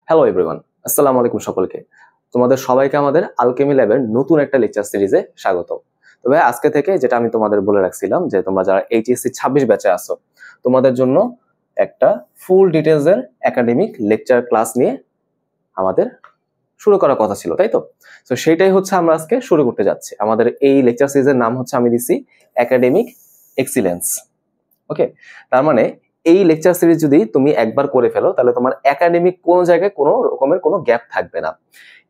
Hello everyone, আসসালামু আলাইকুম সকলকে। তোমাদের সবাইকে আমাদের আলকেমি ল্যাবের নতুন একটা লেকচার সিরিজে স্বাগত। তবে আজকে থেকে যেটা আমি তোমাদের বলে রাখছিলাম যে তোমরা যারা এইচএসসি 26 ব্যাচে আসো তোমাদের জন্য একটা ফুল ডিটেলস এর একাডেমিক লেকচার ক্লাস নিয়ে আমাদের শুরু করার কথা ছিল, তাই তো? তো সেটাই হচ্ছে আমরা আজকে শুরু করতে যাচ্ছি। আমাদের এই লেকচার সিরিজের নাম হচ্ছে আমি দিছি একাডেমিক এক্সিলেন্স। ওকে, তার মানে এই লেকচার সিরিজ যদি তুমি একবার করে ফেলো তাহলে তোমার একাডেমিক কোনো জায়গায় কোনো রকমের কোনো গ্যাপ থাকবে না।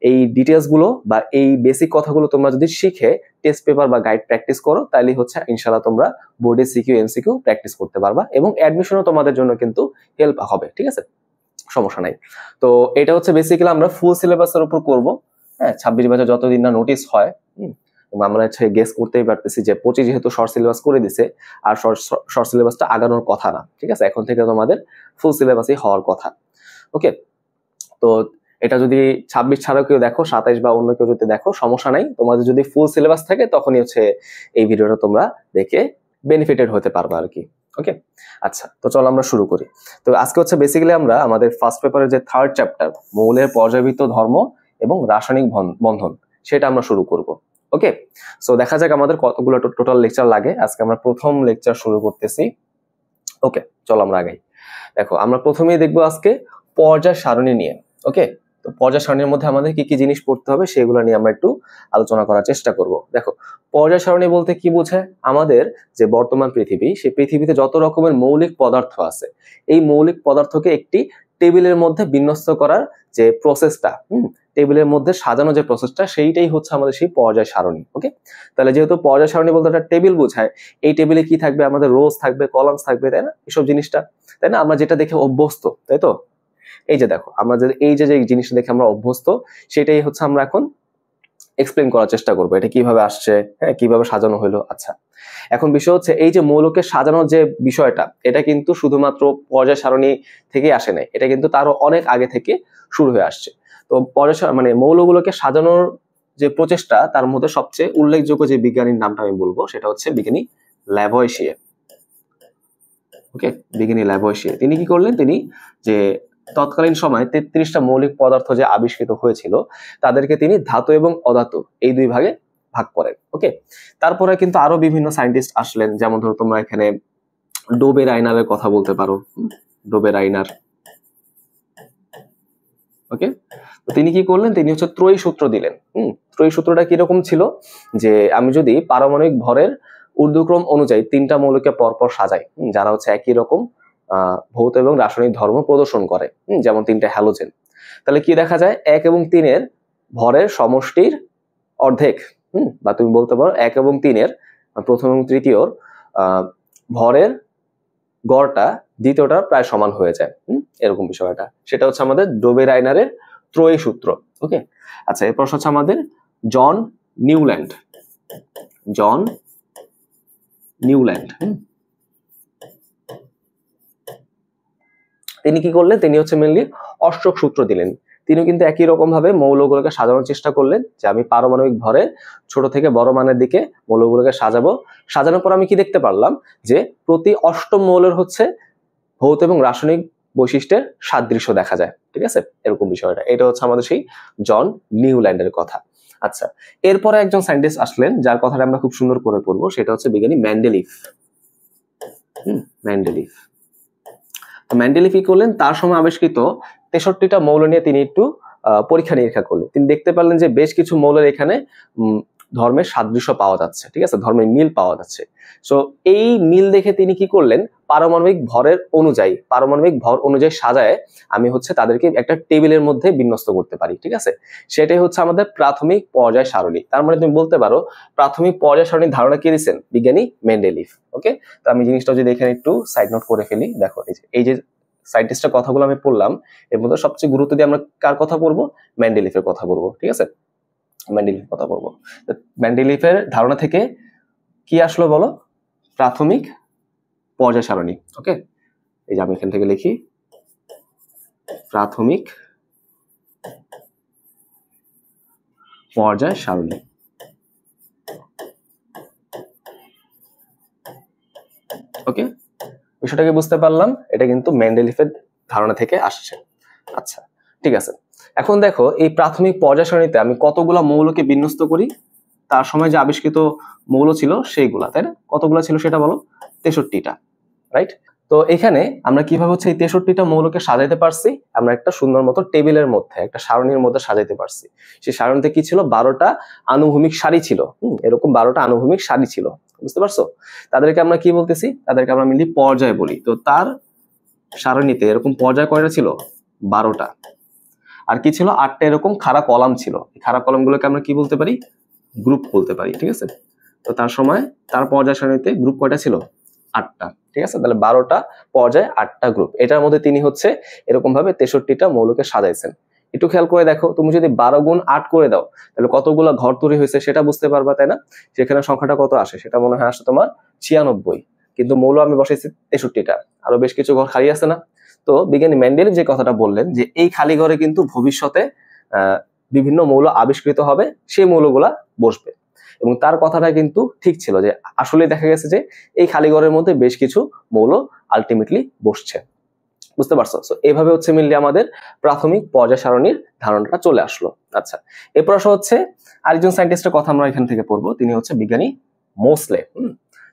এই ডিটেলস গুলো বা এই বেসিক কথাগুলো তোমরা যদি শিখে টেস্ট পেপার বা গাইড প্র্যাকটিস করো তাহলে হচ্ছে ইনশাআল্লাহ তোমরা বোর্ডে সিকিউ এমসিকিউ প্র্যাকটিস করতে পারবা এবং অ্যাডমিশনও তোমাদের জন্য কিন্তু হেল্প হবে, ঠিক আছে? সমস্যা নাই। তো এটা হচ্ছে বেসিক্যালি আমরা ফুল সিলেবাসের উপর করব। হ্যাঁ, 26 ব্যাচে যতদিন না নোটিস হয়, আমরা হচ্ছে গেস করতেই পারতেছি যে 25 যেহেতু শর্ট সিলেবাস করে দিছে আর শর্ট সিলেবাসটা আগানোর কথা না, ঠিক আছে? এখন থেকে তোমাদের ফুল সিলেবাসই হওয়ার কথা। ওকে, তো এটা যদি 26 ছাড়াও কেউ দেখো, 27 বা অন্য কেউ যদি দেখো, সমস্যা নাই। তোমাদের যদি ফুল সিলেবাস থাকে তখনই হচ্ছে এই ভিডিওটা তোমরা দেখে বেনিফিটেড হতে পারবে আর কি। ওকে, আচ্ছা, তো চলো আমরা শুরু করি। তো আজকে হচ্ছে বেসিক্যালি আমরা আমাদের ফার্স্ট পেপারের যে থার্ড চ্যাপ্টার মৌলের পর্যাবৃত্ত ধর্ম এবং রাসায়নিক বন্ধন সেটা আমরা শুরু করব। ওকে, সো দেখা যাক আমাদের কতগুলো টোটাল লেকচার লাগে। আজকে আমরা প্রথম লেকচার শুরু করতেছি। ওকে, চলো আমরা আগাই। দেখো, আমরা প্রথমেই দেখবো আজকে পর্যায় সারণী নিয়ে। ওকে, তো পর্যায় সারণীর মধ্যে আমাদের কি কি জিনিস পড়তে হবে সেগুলো নিয়ে আমরা একটু আলোচনা করার চেষ্টা করব। দেখো, পর্যায় সারণী বলতে কি বোঝায়? আমাদের যে বর্তমান পৃথিবী, সেই পৃথিবীতে যত রকমের মৌলিক পদার্থ আছে এই মৌলিক পদার্থকে একটি টেবিলের মধ্যে বিন্যস্ত করার যে প্রসেসটা, টেবিলের মধ্যে সাজানো যে প্রসেসটা, সেইটাই হচ্ছে আমাদের সেই পর্যায় সারণী। ওকে, তাহলে যেহেতু পর্যায় সারণী বলতে একটা টেবিল বোঝায়, এই টেবিলে কি থাকবে? আমাদের রোজ থাকবে, কলামস থাকবে, তাই না? এসব জিনিসটা, তাই না? আমরা যেটা দেখে অভ্যস্ত, তাই তো? এই যে দেখো, আমরা এই যে জিনিসটা দেখে আমরা অভ্যস্ত, সেটাই হচ্ছে আমরা এখন এক্সপ্লেন করার চেষ্টা করবো এটা কিভাবে আসছে, হ্যাঁ, কিভাবে সাজানো হলো। আচ্ছা, এখন বিষয় হচ্ছে এই যে মৌলকে সাজানোর যে বিষয়টা, এটা কিন্তু শুধুমাত্র পর্যায় সারণী থেকে আসে নাই, এটা কিন্তু তারও অনেক আগে থেকে শুরু হয়ে আসছে। তো মানে মৌলগুলোকে সাজানোর যে প্রচেষ্টা, তার মধ্যে সবচেয়ে উল্লেখযোগ্য যে বিজ্ঞানীর নামটা আমি বলবো সেটা হচ্ছে বিজ্ঞানী ল্যাভয়েশিয়ে। ওকে, বিজ্ঞানী ল্যাভয়েশিয়ে তিনি কি করলেন? তিনি যে তৎকালীন সময়ে 33টা মৌলিক পদার্থ যে আবিষ্কৃত হয়েছিল তাদেরকে তিনি ধাতু এবং অধাতু এই দুই ভাগে ভাগ করেন। ওকে, তারপরে কিন্তু আরো বিভিন্ন সায়েন্টিস্ট আসলেন, যেমন ধরো তোমরা এখানে ডোবে রাইনারের কথা বলতে পারো। ডোবে রাইনার, ওকে, তো তিনি কি করলেন? তিনি হচ্ছে ত্রয়ী সূত্র দিলেন। ত্রয়ী সূত্রটা কিরকম ছিল? যে আমি যদি পারমাণবিক ভরের ঊর্ধ্বক্রম অনুযায়ী তিনটা মৌলকে পরপর সাজাই, যারা হচ্ছে একই রকম ভৌত এবং রাসায়নিক ধর্ম প্রদর্শন করে, যেমন তিনটা হ্যালোজেন, তাহলে কি দেখা যায়? 1 এবং 3-এর ভরের সমষ্টির অর্ধেক, বা তুমি বলতে পারো 1 এবং 3-এর প্রথম এবং তৃতীয়র ভরের গড়টা দ্বিতীয়টার প্রায় সমান হয়ে যায়, এরকম বিষয়টা। সেটা হচ্ছে আমাদের ডোবে রাইনারের ত্রয়ী সূত্র। ওকে, আচ্ছা, এরপর হচ্ছে আমাদের জন নিউল্যান্ড। জন নিউল্যান্ড, তিনি কি করলেন? তিনি হচ্ছে মেনলি অষ্টক সূত্র দিলেন। তিনি কিন্তু একই রকম ভাবে মৌলগুলোকে সাজানোর চেষ্টা করলেন যে আমি পারমাণবিক ভরে ছোট থেকে বড় মানের দিকে মৌলগুলোকে সাজাবো। সাজানোর পর আমি কি দেখতে পারলাম? যে প্রতি অষ্টম মৌলের হচ্ছে ভৌত এবং রাসায়নিক বৈশিষ্ট্যের সাদৃশ্য দেখা যায়, ঠিক আছে? এরকম বিষয়টা, এটা হচ্ছে আমাদের সেই জন নিউল্যান্ডের কথা। আচ্ছা, এরপরে একজন সায়েন্টিস্ট আসলেন যার কথাটা আমরা খুব সুন্দর করে পড়বো, সেটা হচ্ছে বিজ্ঞানী মেন্ডেলিভ। মেন্ডেলিভ, মেন্ডেলিভ কি করলেন? তার সময় আবিষ্কৃত 63টা মৌল নিয়ে তিনি একটু পরীক্ষা নিরীক্ষা করলেন। তিনি দেখতে পারলেন যে বেশ কিছু মৌলের এখানে ধর্মের সাদৃশ্য পাওয়া যাচ্ছে, ঠিক আছে, ধর্মের মিল পাওয়া যাচ্ছে। সো এই মিল দেখে তিনি কি করলেন? পারমাণবিক ভর অনুযায়ী সাজায় আমি হচ্ছে তাদেরকে একটা টেবিলের মধ্যে বিন্যস্ত করতে পারি, ঠিক আছে? সেটাই হচ্ছে আমাদের প্রাথমিক পর্যায় সারণী। তার মানে তুমি বলতে পারো প্রাথমিক পর্যায় সারণীর ধারণা কে দিয়েছেন? বিজ্ঞানী মেন্ডেলিভ। ওকে, তো আমি জিনিসটা যদি এখানে একটু সাইড নোট করে ফেলি, দেখো এই যে সায়েন্টিস্টের কথাগুলো আমি পড়লাম, এর মধ্যে সবচেয়ে গুরুত্ব দিয়ে আমরা কার কথা বলবো? মেন্ডেলিভের কথা বলবো, ঠিক আছে? মেন্ডেলিভের কথা বলবো। মেন্ডেলিভের ধারণা থেকে কি আসলো বলো? প্রাথমিক পর্যায় সারণী। ওকে, এই যে আমি এখান থেকে লিখি প্রাথমিক পর্যায় সারণী। ওকে, বিষয়টাকে বুঝতে পারলাম, এটা কিন্তু মেন্ডেলিভের ধারণা থেকে আসছে। আচ্ছা, ঠিক আছে, এখন দেখো এই প্রাথমিক পর্যায় সারণীতে আমি কতগুলা মৌলকে বিন্যস্ত করি, তার সময় যে আবিষ্কৃত মৌল ছিল সেইগুলা, তাই না? কতগুলা ছিল সেটা বলো, 63টা, রাইট? তো এখানে আমরা কিভাবে হচ্ছে এই 63টা মৌলকে সাজাইতে পারছি, আমরা একটা সুন্দর মতো টেবিলের মধ্যে, একটা সারণীর মধ্যে সাজাইতে পারছি। সেই সারণীতে কি ছিল, 12টা আনুভূমিক সারি ছিল। এরকম 12টা আনুভূমিক সারি ছিল, বুঝতে পারছো? তাদেরকে আমরা কি বলতেছি, তাদেরকে আমরা মিলি পর্যায় বলি। তো তার সারণীতে এরকম পর্যায় কয়টা ছিল, 12টা। আর কি ছিল, 8টা এরকম খাড়া কলাম ছিল। এই খাড়া কলামগুলোকে আমরা কি বলতে পারি, গ্রুপ বলতে পারি, ঠিক আছে? তো তার সময় তার পর্যায় সারণীতে গ্রুপ কয়টা ছিল, 8টা, ঠিক আছে? তাহলে 12টা পর্যায়, 8টা গ্রুপ। এটার মধ্যে তিনি হচ্ছে এরকম ভাবে 63টা মৌলকে সাজাইছেন। একটু খেয়াল করে দেখো, তুমি যদি 12 গুণ 8 করে দাও তাহলে কতগুলো ঘর তৈরি হয়েছে সেটা বুঝতে পারবা, তাই না? সেখানে সংখ্যাটা কত আসে, সেটা মনে হয় আসে তোমার 96, কিন্তু মৌল আমি বসাইছি 63টা, আরো বেশ কিছু ঘর খালি আছে না? তো বিজ্ঞানী মেন্ডেলিভ যে কথাটা বললেন যে এই খালি ঘরে কিন্তু ভবিষ্যতে বিভিন্ন মৌল আবিষ্কৃত হবে, সেই মৌলগুলা বসবে, এবং তার কথাটা কিন্তু ঠিক ছিল যে আসলে দেখা গেছে যে এই খালি ঘরের মধ্যে বেশ কিছু মৌল আলটিমেটলি বসছে, বুঝতে পারছো? তো এইভাবে হচ্ছে মিললে আমাদের প্রাথমিক পর্যায় সারণীর ধারণাটা চলে আসলো। আচ্ছা, এরপর আসা হচ্ছে আরেকজন সায়েন্টিস্টের কথা আমরা এখান থেকে পড়বো, তিনি হচ্ছে বিজ্ঞানী মোসলে।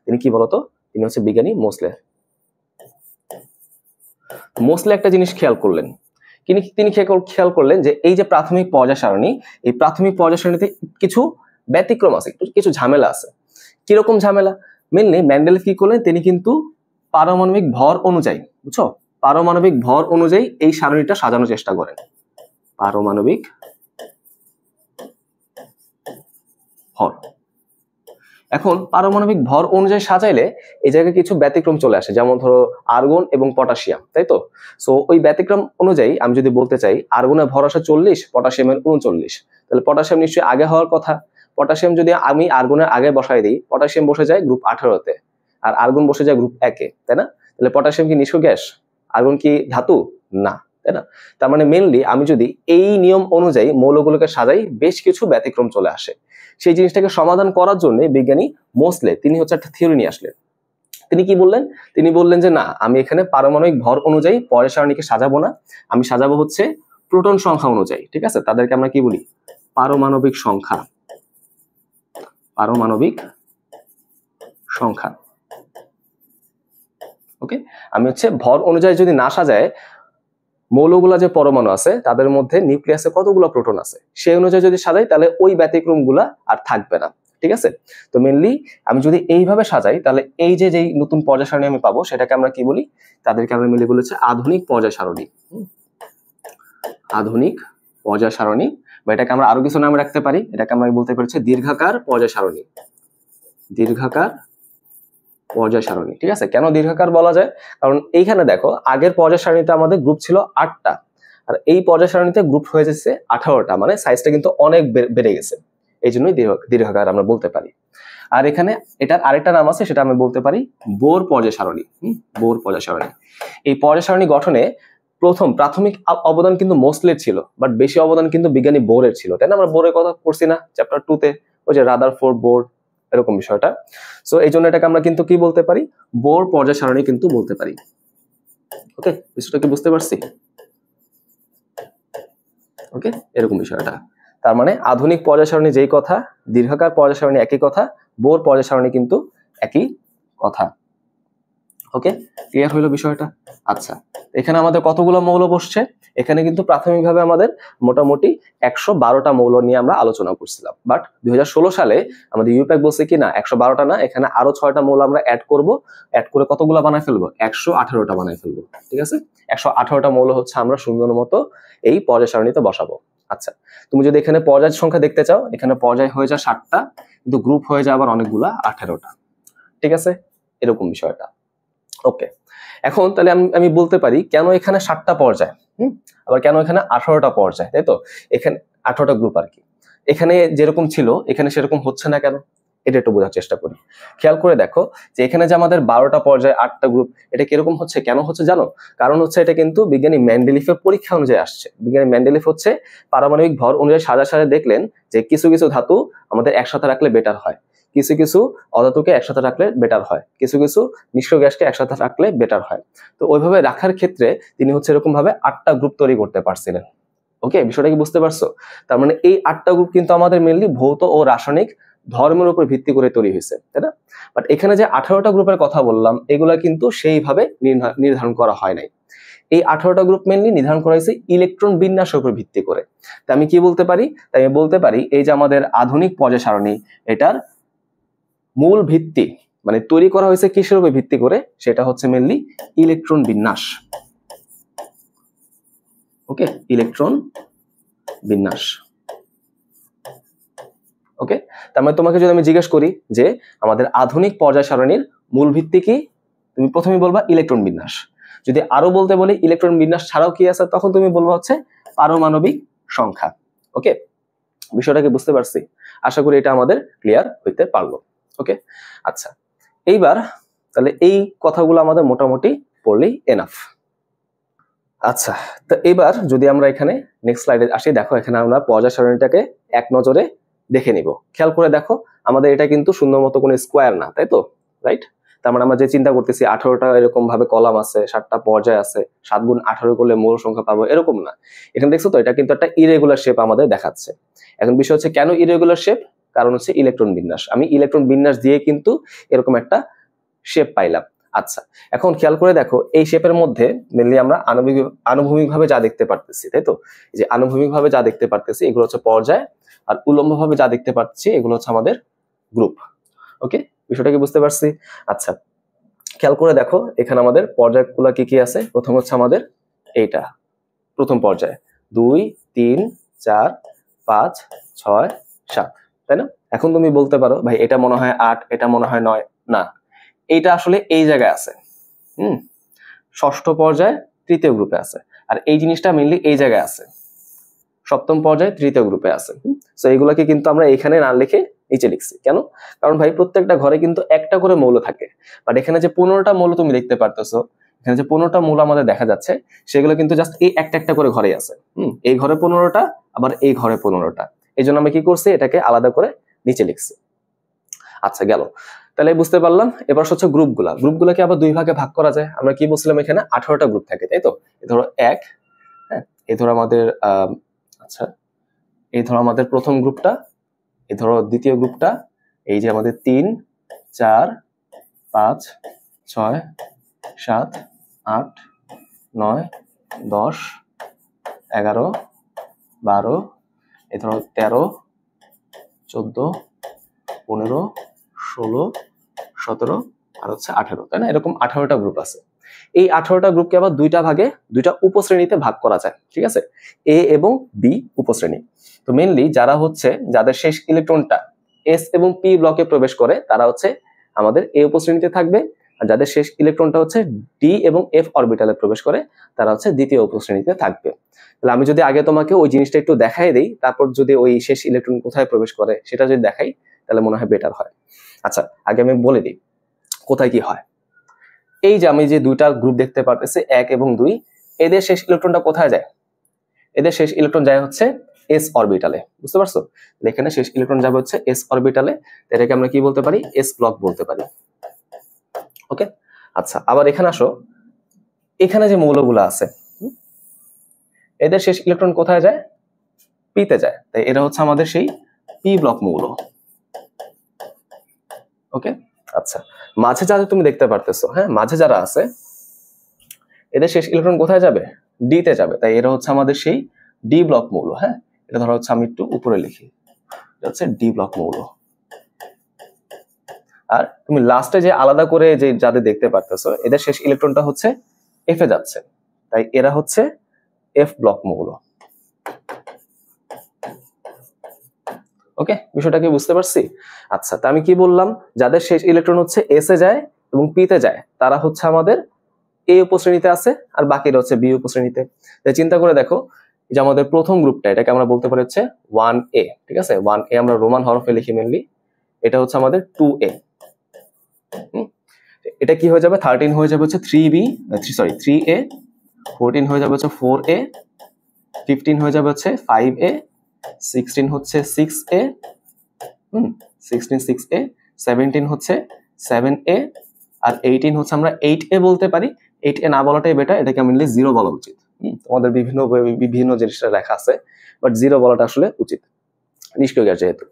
তিনি কি বলতো, তিনি হচ্ছে বিজ্ঞানী মোসলে। মোসলে একটা জিনিস খেয়াল করলেন, তিনি খেয়াল করলেন যে এই যে প্রাথমিক পর্যায় সারণী, এই প্রাথমিক পর্যায় সারণীতে কিছু ব্যতিক্রম আছে, কিছু ঝামেলা আছে। কিরকম ঝামেলা? মেনলি মেন্ডেলিভ কি করলেন, তিনি কিন্তু পারমাণবিক ভর অনুযায়ী, বুঝছো, পারমাণবিক ভর অনুযায়ী এই সারণীটা সাজানোর চেষ্টা করেন। পারমাণবিক ভর, এখন পারমাণবিক ভর অনুযায়ী সাজাইলে এই জায়গায় কিছু ব্যতিক্রম চলে আসে, যেমন ধরো আর্গন এবং পটাশিয়াম, তাই তো? সো ওই ব্যতিক্রম অনুযায়ী আমি যদি বলতে চাই আর্গনের ভর আসে 40, পটাশিয়ামের 39, তাহলে পটাশিয়াম নিশ্চয়ই আগে হওয়ার কথা। পটাশিয়াম যদি আমি আর্গনের আগে বসাই দিই, পটাশিয়াম বসে যায় গ্রুপ 18তে, আর আর্গন বসে যায় গ্রুপ 1-এ, তাই না? তাহলে পটাশিয়াম কি নিষ্ক্রিয় গ্যাস, আর্গন কি ধাতু? না, তাই না? তার মানে মেনলি আমি যদি এই নিয়ম অনুযায়ী মৌলগুলোকে সাজাই, বেশ কিছু ব্যতিক্রম চলে আসে। সেই জিনিসটাকে সমাধান করার জন্য বিজ্ঞানী মোসলে তিনি হচ্ছে একটা থিওরি নিয়ে আসলেন। তিনি কি বললেন, তিনি বললেন যে না, আমি এখানে পারমাণবিক ভর অনুযায়ী পর্যায় সারণীকে সাজাবো না, আমি সাজাবো হচ্ছে প্রোটন সংখ্যা অনুযায়ী, ঠিক আছে? তাদেরকে আমরা কি বলি, পারমাণবিক সংখ্যা, পারমাণবিক সংখ্যা। ওকে, আমি হচ্ছে ভর অনুযায়ী যদি না সাজায়, মৌলগুলা যে পরমাণু আছে তাদের মধ্যে নিউক্লিয়াসে কতগুলো প্রোটন আছে সেই অনুযায়ী যদি সাজাই, তাহলে ওই ব্যতিক্রমগুলা আর থাকবে না, ঠিক আছে? তো মেনলি আমি যদি এইভাবে সাজাই, তাহলে এই যে যেই নতুন পর্যায় সারণী আমি পাবো সেটাকে আমরা কি বলি, তাদেরকে আমরা মিলে বলেছি আধুনিক পর্যায় সারণী। আধুনিক পর্যায় সারণী, বা এটাকে আমরা আরো কিছু নাম রাখতে পারি, এটাকে আমরা বলতে পারছি দীর্ঘাকার পর্যায় সারণী। দীর্ঘাকার পর্যায় সারণী, ঠিক আছে? কেন দীর্ঘাকার বলা যায়, কারণ এইখানে দেখো আগের পর্যায় সারণীতে আমাদের গ্রুপ ছিল 8টা, আর এই পর্যায় সারণীতে গ্রুপ হয়ে যাচ্ছে 18টা, মানে সাইজটা কিন্তু অনেক বেড়ে গেছে, এই জন্যই দীর্ঘাকার আমরা বলতে পারি। আর এখানে এটার আরেকটা নাম আছে, সেটা আমি বলতে পারি বোর পর্যায় সারণী। বোর পর্যায় সারণী। এই পর্যায় সারণী গঠনে প্রাথমিক অবদান কিন্তু মোসলের ছিল, বাট বেশি অবদান কিন্তু বিজ্ঞানী বোরের ছিল, তাই না? আমরা বোরের কথা পড়ছি না চ্যাপ্টার 2-তে, ওই যে রাদারফোর্ড বোর, এরকম বিষয়টা। সো এই জন্য এটাকে আমরা কিন্তু কি বলতে পারি, বোর পর্যায় সারণী কিন্তু বলতে পারি। ওকে, বিষয়টা কি বুঝতে পারছি? ওকে, এরকম বিষয়টা। তার মানে আধুনিক পর্যায় সারণী যেই কথা, দীর্ঘাকার পর্যায় সারণী একই কথা, বোর পর্যায় সারণী কিন্তু একই কথা। ওকে, ক্লিয়ার হইলো বিষয়টা? আচ্ছা, এখানে আমাদের কতগুলো মৌল বসছে, এখানে কিন্তু প্রাথমিকভাবে আমাদের মোটামুটি 112টা মৌল নিয়ে আমরা আলোচনা করছিলাম, বাট 2016 সালে আমাদের ইউপ্যাক বলছে কি না 112টা না, এখানে আরো 6টা মৌল আমরা অ্যাড করব, অ্যাড করে কতগুলো বানায় ফেলবো, 118টা বানায় ফেলবো, ঠিক আছে? 118টা মৌল হচ্ছে আমরা সুন্দর মতো এই পর্যায় সারণীতে বসাবো। আচ্ছা, তুমি যদি এখানে পর্যায় সংখ্যা দেখতে চাও, এখানে পর্যায় হয়ে যায় 7টা, কিন্তু গ্রুপ হয়ে যায় আবার অনেকগুলা 18টা, ঠিক আছে? এরকম বিষয়টা। ওকে, এখন তাহলে আমি বলতে পারি কেন এখানে 7টা পর্যায়, আবার কেন এখানে 18টা পর্যায়, তাই তো? এখানে 18টা গ্রুপ আর কি, এখানে যেরকম ছিল এখানে সেরকম হচ্ছে না কেন, এটা একটু বোঝার চেষ্টা করি। খেয়াল করে দেখো যে এখানে যে আমাদের 12টা পর্যায় 8টা গ্রুপ, এটা কিরকম হচ্ছে, কেন হচ্ছে জানো? কারণ হচ্ছে এটা কিন্তু বিজ্ঞানী মেন্ডেলিফের পরীক্ষা অনুযায়ী আসছে। বিজ্ঞানী মেন্ডেলিফ হচ্ছে পারমাণবিক ভর অনুযায়ী সাজা দেখলেন যে কিছু কিছু ধাতু আমাদের একসাথে রাখলে বেটার হয়, কিছু কিছু অধাতুকে একসাথে রাখলে বেটার হয়, কিছু কিছু নিষ্ক্রিয় গ্যাসকে একসাথে রাখলে বেটার হয়। তো ওইভাবে রাখার ক্ষেত্রে তিনি হচ্ছে এরকম ভাবে 8টা গ্রুপ তৈরি করতে পারছিলেন। ওকে, বিষয়টা কি বুঝতে পারছো? তার মানে এই 8টা গ্রুপ কিন্তু আমাদের মেইনলি ভৌত ও রাসায়নিক ধর্মের উপর ভিত্তি করে তৈরি হয়েছে, তাই না? বাট এখানে যে 18টা গ্রুপের কথা বললাম এগুলা কিন্তু সেইভাবে নির্ধারণ করা হয় নাই। এই 18টা গ্রুপ মেইনলি নির্ধারণ করা হয়েছে ইলেকট্রন বিন্যাসের উপর ভিত্তি করে। তাই আমি কি বলতে পারি? তাই আমি বলতে পারি এই যে আমাদের আধুনিক পর্যায় সারণী, এটার মূল ভিত্তি মানে তৈরি করা হয়েছে কিসের উপর ভিত্তি করে? সেটা হচ্ছে মেইনলি ইলেকট্রন বিন্যাস। ওকে, ইলেকট্রন বিন্যাস। ওকে, তার মানে তোমাকে যদি আমি জিজ্ঞেস করি যে আমাদের আধুনিক পর্যায় সারণীর মূল ভিত্তি কি, তুমি প্রথমেই বলবা ইলেকট্রন বিন্যাস। যদি আরো বলতে বলি ইলেকট্রন বিন্যাস ছাড়াও কি আছে, তখন তুমি বলবা হচ্ছে পারমাণবিক সংখ্যা। ওকে, বিষয়টাকে বুঝতে পারছি? আশা করি এটা আমাদের ক্লিয়ার হইতে পারলো। ওকে, আচ্ছা, এইবার তাহলে এই কথাগুলো আমাদের মোটামুটি পড়লেই এনাফ। আচ্ছা, তো এবার যদি আমরা এখানে নেক্সট স্লাইডে আসি, দেখো এখানে আমরা পর্যায় সারণীটাকে এক নজরে দেখে নিব। খেয়াল করে দেখো, আমাদের এটা কিন্তু সুন্দর মতো কোনো স্কোয়ার না, তাই তো? রাইট? তার মানে আমরা যে চিন্তা করতেছি 18টা এরকম ভাবে কলাম আছে, 7টা পর্যায় আছে, 7 গুণ 18 করলে মূল সংখ্যা পাবো, এরকম না। এখানে দেখছো তো, এটা কিন্তু একটা ইরেগুলার শেপ আমাদের দেখাচ্ছে। এখন বিষয় হচ্ছে কেন ইরেগুলার শেপ? কারণ হচ্ছে ইলেকট্রন বিন্যাস। আমি ইলেকট্রন বিন্যাস দিয়ে কিন্তু এরকম একটা শেপ পাইলাম। আচ্ছা, এখন খেয়াল করে দেখো এই শেপের মধ্যে মেনলি আমরা আনুভূমিকভাবে যা দেখতে পারতেছি, তাই তো? যে আনুভূমিকভাবে যা দেখতে পারতেছি এগুলো হচ্ছে পর্যায়, আর উলম্বভাবে যা দেখতে পাচ্ছি এগুলো হচ্ছে আমাদের গ্রুপ। ওকে, বিষয়টা কি বুঝতে পারছি? আচ্ছা, খেয়াল করে দেখো এখানে আমাদের পর্যায়গুলো কি কি আছে। প্রথম হচ্ছে আমাদের এইটা প্রথম পর্যায়, 2 3 4 5 6 7, তাই না? এখন তুমি বলতে পারো ভাই এটা মনে হয় 8, এটা মনে হয় 9। না, এইটা আসলে এই জায়গায় আছে। ষষ্ঠ পর্যায়ে তৃতীয় গ্রুপে আছে, আর এই জিনিসটা মেইনলি এই জায়গায় আছে, সপ্তম পর্যায়ে তৃতীয় গ্রুপে আছে। সো এইগুলোকে কিন্তু আমরা এখানে না লিখে নিচে লিখছি। কেন? কারণ ভাই প্রত্যেকটা ঘরে কিন্তু একটা করে মৌল থাকে, বাট এখানে যে 15টা মৌল তুমি দেখতে পারতেছো, এখানে যে 15টা মৌল আমাদের দেখা যাচ্ছে সেগুলো কিন্তু জাস্ট এই একটা একটা করে ঘরে আছে। এই ঘরে 15টা, আবার এই ঘরে 15টা। এই জন্য আমি কি করছি, এটাকে আলাদা করে নিচে লিখছি। আচ্ছা, গেল। তাহলে বুঝতে পারলাম। এবার হচ্ছে গ্রুপগুলাকে আবার দুই ভাগে ভাগ করা যায়। আমরা কি বলছিলাম, এখানে 18টা গ্রুপ থাকে, তাই তো? এই ধরো 1, হ্যাঁ, এই ধরো আমাদের আচ্ছা, এই ধরো আমাদের প্রথম গ্রুপটা, এই ধরো দ্বিতীয় গ্রুপটা, এই যে আমাদের 3 4 5 6 7 8 9 10 11 12, এই ধরো 13 14 15 16 17 আর হচ্ছে 18, তাই না? এরকম 18টা গ্রুপ আছে। এই 18টা গ্রুপকে আবার দুইটা ভাগে, দুইটা উপশ্রেণীতে ভাগ করা যায়, ঠিক আছে? এ এবং বি উপশ্রেণী। তো মেইনলি যারা হচ্ছে যাদের শেষ ইলেকট্রনটা এস এবং পি ব্লকে প্রবেশ করে তারা হচ্ছে আমাদের এ উপশ্রেণীতে থাকবে, আর যাদের শেষ ইলেকট্রনটা হচ্ছে ডি এবং এফ অরবিটালে প্রবেশ করে তারা হচ্ছে দ্বিতীয় উপশ্রেণীতে থাকবে। তাহলে আমি যদি আগে তোমাকে ওই জিনিসটা একটু দেখাই দেই, তারপর যদি ওই শেষ ইলেকট্রন কোথায় প্রবেশ করে সেটা যদি দেখাই তাহলে মনে হয় বেটার হয়। আচ্ছা, আগে আমি বলে দিই কোথায় কি হয়। এই যে আমি যে দুইটা গ্রুপ দেখতে পারতেছি 1 এবং 2, এদের শেষ ইলেকট্রনটা কোথায় যায়? এদের শেষ ইলেকট্রন যায় হচ্ছে এস অরবিটালে। বুঝতে পারছো? এখানে শেষ ইলেকট্রন যাবে হচ্ছে এস অরবিটালে, এটাকে আমরা কি বলতে পারি? এস ব্লক বলতে পারি। ওকে, আচ্ছা, আবার এখানে আসো, এখানে যে মৌলগুলো আছে এদের শেষ ইলেকট্রন কোথায় যায়? পিতে যায়, তাই এরা হচ্ছে আমাদের সেই পি ব্লক মৌল। ওকে, আচ্ছা, মাঝে যাদের তুমি দেখতে পারতেছো, হ্যাঁ, মাঝে যারা আছে এদের শেষ ইলেকট্রন কোথায় যাবে? ডি তে যাবে, তাই এরা হচ্ছে আমাদের সেই ডি ব্লক মৌল। হ্যাঁ, এটা ধরো হচ্ছে আমি একটু উপরে লিখি, এটা হচ্ছে ডি ব্লক মৌল। আর তুমি লাস্টে যে আলাদা করে যে যাদের দেখতে পারতেছো এদের শেষ ইলেকট্রনটা হচ্ছে এফ এ যাচ্ছে, তাই এরা হচ্ছে এফ ব্লক মৌল। ওকে, বিষয়টা কি বুঝতে পারছি? আচ্ছা, তা আমি কি বললাম, যাদের শেষ ইলেকট্রন হচ্ছে এস এ যায় এবং পি তে যায় তারা হচ্ছে আমাদের এ উপশ্রেণীতে আছে, আর বাকিরা হচ্ছে বি উপশ্রেণীতে। তাই চিন্তা করে দেখো, যে আমাদের প্রথম গ্রুপটা এটাকে আমরা বলতে পারি হচ্ছে 1A, ঠিক আছে? 1A আমরা রোমান হরফে লিখি মেনলি, এটা হচ্ছে আমাদের 2A। এটা কি হয়ে যাবে? 13 হয়ে যাবে হচ্ছে 3A, 14 হয়ে যাবে হচ্ছে 4A, 15 হয়ে যাবে হচ্ছে 5A, 16 হচ্ছে 6A, 16 6A, 17 হচ্ছে 7A, আর 18 হচ্ছে আমরা 8A বলতে পারি। 8A না বলাটাই বেটার, এটাকে মেনলি 0 বলা উচিত। তোমাদের বিভিন্ন বিভিন্ন জিনিসটা লেখা আছে, বাট 0 বলাটা আসলে উচিত, নিষ্ক্রিয় গ্যাস যেহেতু।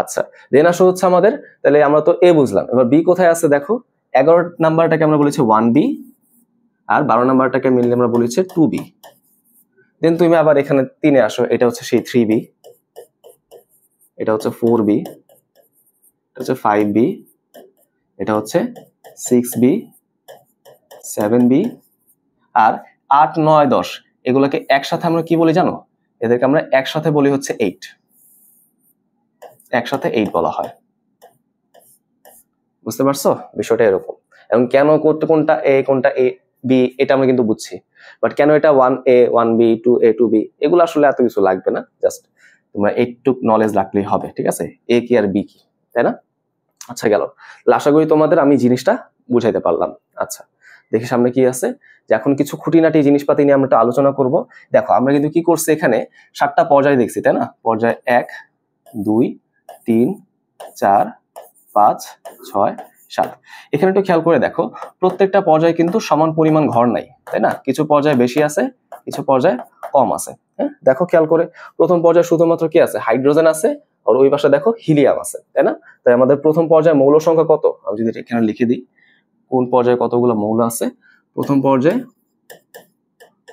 আচ্ছা, দেন আসো হচ্ছে আমাদের, তাহলে আমরা তো এ বুঝলাম, এবার বি কোথায় আছে দেখো। 11 নাম্বারটাকে আমরা বলেছি 1B, আর 12 নাম্বারটাকে মিললে আমরা বলেছি 2B। দেন তুমি আবার এখানে 3-এ আসো, এটা হচ্ছে সেই 3B, এটা হচ্ছে 4B, এটা হচ্ছে 5B, এটা হচ্ছে 6B, 7B, আর 8, 9, 10 এগুলোকে একসাথে আমরা কি বলি জানো? এদেরকে আমরা একসাথে বলি হচ্ছে 8, একসাথে 8 বলা হয়। বুঝতে পারছো বিষয়টা এরকম। এবং কেন কোনটা এ কোনটা এ বি এটা আমরা কিন্তু বুঝছি, বাট কেন এটা 1A 1B 2A 2B এগুলো আসলে এত কিছু লাগবে না, জাস্ট তোমরা একটু নলেজ রাখলেই হবে, ঠিক আছে? এ কি আর বি কি, তাই না? আচ্ছা গেল, আশা করি তোমাদের আমি জিনিসটা বুঝাইতে পারলাম। আচ্ছা দেখি সামনে কি আছে, যে এখন কিছু খুঁটিনাটি জিনিসপাতি নিয়ে আমরা একটু আলোচনা করব। দেখো আমরা কিন্তু কি করছি, এখানে 7টা পর্যায় দেখছি, তাই না? পর্যায় 1 2 3 4 5 6 7। এখানে একটু খেয়াল করে দেখো, প্রত্যেকটা পর্যায়ে কিন্তু সমান পরিমাণ ঘর নাই, তাই না? কিছু পর্যায়ে বেশি আছে, কিছু পর্যায়ে কম আছে। হ্যাঁ দেখো খেয়াল করে, প্রথম পর্যায়ে শুধুমাত্র কি আছে, হাইড্রোজেন আছে, আর ওই পাশে দেখো হিলিয়াম আছে, তাই না? তাই আমাদের প্রথম পর্যায়ে মৌল সংখ্যা কত, আমি যদি এখানে লিখে দিই কোন পর্যায়ে কতগুলো মৌল আছে। প্রথম পর্যায়ে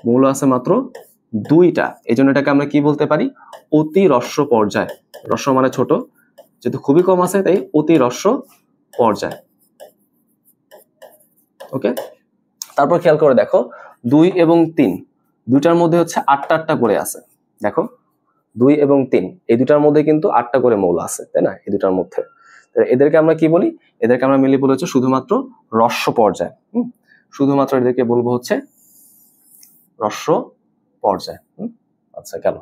মৌল আছে মাত্র 2টা, এই জন্য এটাকে আমরা কি বলতে পারি, অতি হ্রস্ব পর্যায়। হ্রস্ব মানে ছোট, যেহেতু খুবই কম আছে তাই অতি হ্রস্ব পর্যায়। ওকে, তারপর খেয়াল করে দেখো 2 এবং 3 দুইটার মধ্যে হচ্ছে 8টা করে আছে। দেখো 2 এবং 3 এই দুটার মধ্যে কিন্তু 8টা করে মৌল আছে, তাই না? এই দুটার মধ্যে এদেরকে আমরা কি বলি, এদেরকে আমরা মিলিয়ে বলে হচ্ছে শুধুমাত্র হ্রস্ব পর্যায়। শুধুমাত্র এদেরকে বলবো হচ্ছে হ্রস্ব পর্যায়। আচ্ছা গেল।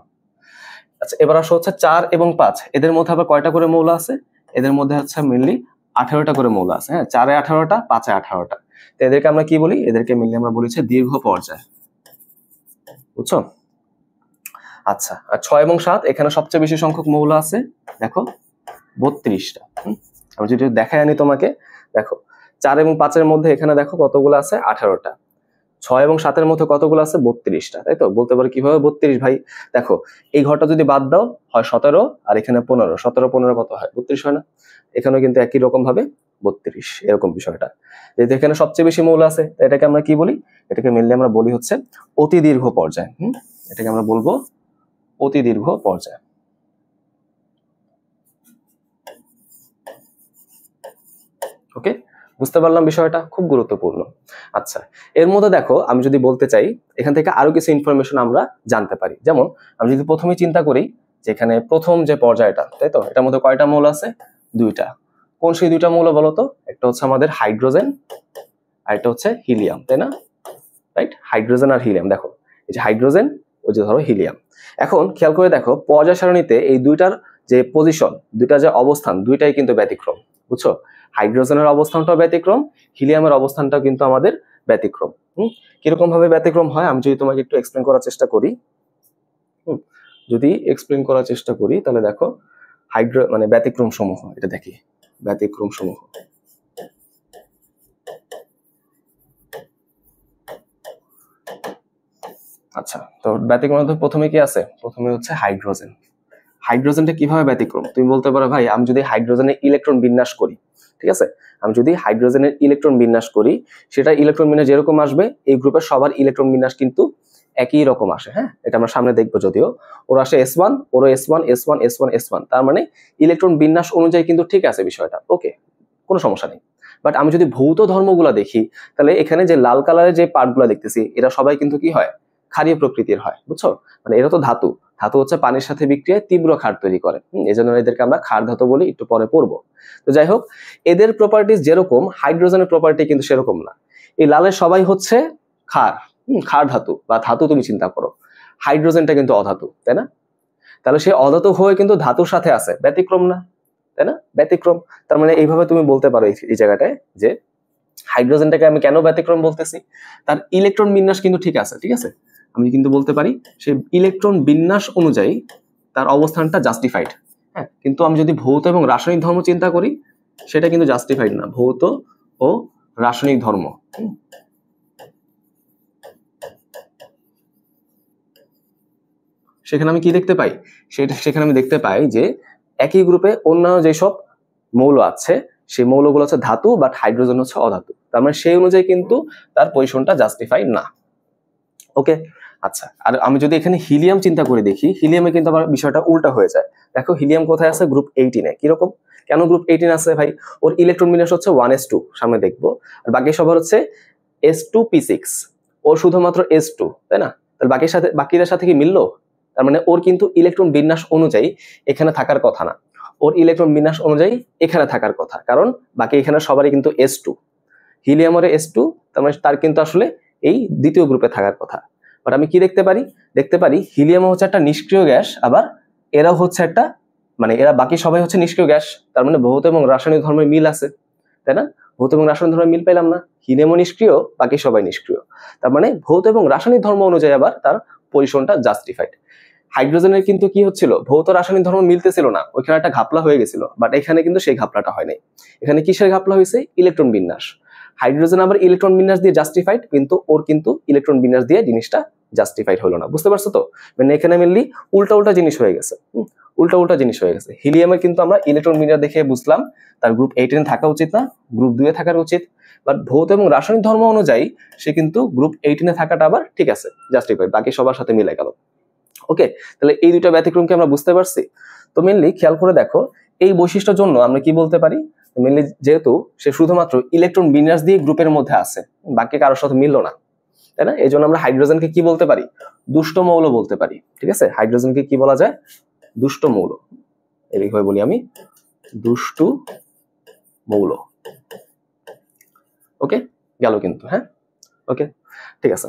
আচ্ছা এবার আসো হচ্ছে 4 এবং 5 এদের মধ্যে আবার কয়টা করে মৌল আছে, এদের মধ্যে হচ্ছে মেইনলি 18টা করে মৌল আছে। হ্যাঁ 4-এ 18টা, 5-এ 18টা। তো এদেরকে আমরা কি বলি, এদেরকে মিলিয়ে আমরা বলি হচ্ছে দীর্ঘ পর্যায়। বুঝছো? আচ্ছা আর 6 এবং 7 এখানে সবচেয়ে বেশি সংখ্যক মৌল আছে, দেখো 32টা। আমি যদি দেখাই আনি তোমাকে, দেখো 4 এবং 5-এর মধ্যে এখানে দেখো কতগুলো আছে, 18টা। 6 এবং 7-এর মধ্যে কতগুলো আছে, 32টা। তাই তো বলতে পারো কিভাবে 32 ভাই, দেখো এই ঘরটা যদি বাদ দাও হয় 17 আর এখানে 15, 17 15 কত হয়, 32 হয় না? এখানেও কিন্তু একই রকম ভাবে 32, এরকম বিষয়টা। যেহেতু এখানে সবচেয়ে বেশি মৌল আছে, এটাকে আমরা কি বলি, এটাকে মেনলি আমরা বলি হচ্ছে অতি দীর্ঘ পর্যায়। এটাকে আমরা বলবো অতি দীর্ঘ পর্যায়। ওকে, বুঝতে পারলাম বিষয়টা খুব গুরুত্বপূর্ণ। আচ্ছা এর মধ্যে দেখো আমি যদি বলতে চাই, এখান থেকে আরো কিছু ইনফরমেশন আমরা জানতে পারি। যেমন আমি যদি প্রথমে চিন্তা করি যে এখানে প্রথম যে পর্যায়টা, তাই তো এটার মধ্যে কয়টা মৌল আছে, 2টা। কোন সেই 2টা মৌল বলতো, একটা হচ্ছে আমাদের হাইড্রোজেন আর একটা হচ্ছে হিলিয়াম, তাই না? রাইট, হাইড্রোজেন আর হিলিয়াম। দেখো এই যে হাইড্রোজেন, ওই যে ধরো হিলিয়াম। এখন খেয়াল করে দেখো পর্যায় সারণীতে এই দুইটার যে পজিশন, দুইটা যে অবস্থান, দুইটাই কিন্তু ব্যতিক্রম। বুঝছো? হাইড্রোজেনের অবস্থানটাও ব্যতিক্রম, হিলিয়ামের অবস্থানটাও কিন্তু আমাদের ব্যতিক্রম। কিরকম ভাবে ব্যতিক্রম হয় আমি যদি তোমাকে একটু এক্সপ্লেন করার চেষ্টা করি। যদি এক্সপ্লেন করার চেষ্টা করি তাহলে দেখো মানে ব্যতিক্রম সমূহ, এটা দেখি ব্যতিক্রম সমূহ। আচ্ছা তো ব্যতিক্রম প্রথমে কি আছে, প্রথমে হচ্ছে হাইড্রোজেন। হাইড্রোজেনটা কিভাবে ব্যতিক্রম, তুমি বলতে পারো ভাই আমি যদি হাইড্রোজেনের ইলেকট্রন বিন্যাস করি, ঠিক আছে, আমি যদি হাইড্রোজেনের ইলেকট্রন বিন্যাস করি, সেটা ইলেকট্রন বিন্যাস যেরকম আসবে এই গ্রুপের সবার ইলেকট্রন বিন্যাস কিন্তু একই রকম আসে। হ্যাঁ এটা আমরা সামনে দেখবো, যদিও ওরা আসে S1, ওরা S1 S1 S1 S1, তার মানে ইলেকট্রন বিন্যাস অনুযায়ী কিন্তু ঠিক আছে বিষয়টা, ওকে কোনো সমস্যা নেই। বাট আমি যদি ভৌত ধর্মগুলা দেখি, তাহলে এখানে যে লাল কালারের যে পার্টগুলো দেখতেছি এরা সবাই কিন্তু কি হয়, ক্ষারীয় প্রকৃতির হয়। বুঝছো? মানে এরা তো ধাতু, ধাতু হচ্ছে পানির সাথে বিক্রিয়ায় তীব্র ক্ষার তৈরি করে, এজন্য এদেরকে আমরা ক্ষার ধাতু বলি, একটু পরে পড়বো। তো যাই হোক, এদের প্রপার্টিজ যেরকম হাইড্রোজেনের প্রপার্টি কিন্তু সেরকম না। এই লালের সবাই হচ্ছে ক্ষার, ক্ষার ধাতু বা ধাতু তুমি চিন্তা করো, হাইড্রোজেনটা কিন্তু অধাতু, তাই না? তাহলে সে অধাতু হয়ে কিন্তু ধাতুর সাথে আছে, ব্যতিক্রম না, তাই না? ব্যতিক্রম। তার মানে এইভাবে তুমি বলতে পারো এই জায়গাটায় যে হাইড্রোজেনটাকে আমি কেন ব্যতিক্রম বলতেছি, তার ইলেকট্রন বিন্যাস কিন্তু ঠিক আছে, ঠিক আছে, আমি কিন্তু বলতে পারি সেই ইলেকট্রন বিন্যাস অনুযায়ী তার অবস্থানটা জাস্টিফাইড। হ্যাঁ কিন্তু আমি যদি ভৌত এবং রাসায়নিক ধর্ম চিন্তা করি, সেটা কিন্তু জাস্টিফাইড না, ভৌত ও রাসায়নিক ধর্ম। সেখানে আমি কি দেখতে পাই, সেখানে আমি দেখতে পাই যে একই গ্রুপে অন্যান্য যেসব মৌল আছে সেই মৌলগুলো হচ্ছে ধাতু, বাট হাইড্রোজেন হচ্ছে অধাতু। তার মানে সেই অনুযায়ী কিন্তু তার পজিশনটা জাস্টিফাইড না। ওকে, আচ্ছা, আর আমি যদি এখানে হিলিয়াম চিন্তা করে দেখি, হিলিয়ামে কিন্তু আবার বিষয়টা উল্টা হয়ে যায়। দেখো হিলিয়াম কোথায় আছে, গ্রুপ 18-এ। কিরকম, কেন গ্রুপ 18 আছে ভাই? ওর ইলেকট্রন বিন্যাস হচ্ছে 1s2, সামনে দেখবো। আর বাকি সবার হচ্ছে s2p6, ওর শুধুমাত্র s2, তাই না? তাহলে বাকিদের সাথে কি মিললো? তার মানে ওর কিন্তু ইলেকট্রন বিন্যাস অনুযায়ী এখানে থাকার কথা না, ওর ইলেকট্রন বিন্যাস অনুযায়ী এখানে থাকার কথা, কারণ বাকি এখানে সবারই কিন্তু s2, হিলিয়ামের s2, তার মানে তার কিন্তু আসলে এই দ্বিতীয় গ্রুপে থাকার কথা। বাট আমি কি দেখতে পারি হিলিয়াম হচ্ছে একটা নিষ্ক্রিয় গ্যাস, আবার এরাও হচ্ছে একটা, মানে এরা বাকি সবাই হচ্ছে নিষ্ক্রিয় গ্যাস। তার মানে ভৌত এবং রাসায়নিক ধর্মের মিল আছে, তাই না? ভৌত এবং রাসায়নিক ধর্মের মিল পেলাম না, হিলিয়ামও নিষ্ক্রিয়, বাকি সবাই নিষ্ক্রিয়। তার মানে ভৌত এবং রাসায়নিক ধর্ম অনুযায়ী আবার তার পজিশনটা জাস্টিফাইড। হাইড্রোজেনের কিন্তু কি হচ্ছিল, ভৌত রাসায়নিক ধর্ম মিলতেছিল না, ওইখানে একটা ঘাপলা হয়ে গেছিল। বাট এখানে কিন্তু সেই ঘাপলাটা হয় নাই। এখানে কিসের ঘাপলা হয়েছে? ইলেকট্রন বিন্যাস। হাইড্রোজেন আবার ইলেকট্রন বিন্যাস দিয়ে জাস্টিফাইড, কিন্তু ওর কিন্তু ইলেকট্রন বিন্যাস দিয়ে জিনিসটা জাস্টিফাইড হলো না। বুঝতে পারছো তো? মানে এখানে মেনলি উল্টা জিনিস হয়ে গেছে, উল্টা জিনিস হয়ে গেছে। হিলিয়ামের কিন্তু আমরা ইলেকট্রন বিন্যাস দেখে বুঝলাম তার গ্রুপ 18 থাকা উচিত না, গ্রুপ 2-এ থাকার উচিত। বাট ভৌত এবং রাসায়নিক ধর্ম অনুযায়ী সে কিন্তু গ্রুপ 18-এ থাকাটা আবার ঠিক আছে, জাস্টিফাইড, বাকি সবার সাথে মিলে গেল। ওকে, তাহলে এই দুইটা ব্যতিক্রমকে আমরা বুঝতে পারছি। তো মেনলি খেয়াল করে দেখো, এই বৈশিষ্ট্যের জন্য আমরা কি বলতে পারি, মেনলি যেহেতু সে শুধুমাত্র ইলেকট্রন বিন্যাস দিয়ে গ্রুপের মধ্যে আছে, বাকি কারোর সাথে মিললো না, তাই না? এই জন্য আমরা হাইড্রোজেনকে কি বলতে পারি? দুষ্ট মৌল বলতে পারি। ঠিক আছে, হাইড্রোজেনকে কি বলা যায়? দুষ্ট মৌল। এইভাবে বলি আমি, দুষ্টু মৌল। ওকে, গেল কিন্তু, হ্যাঁ, ওকে, ঠিক আছে।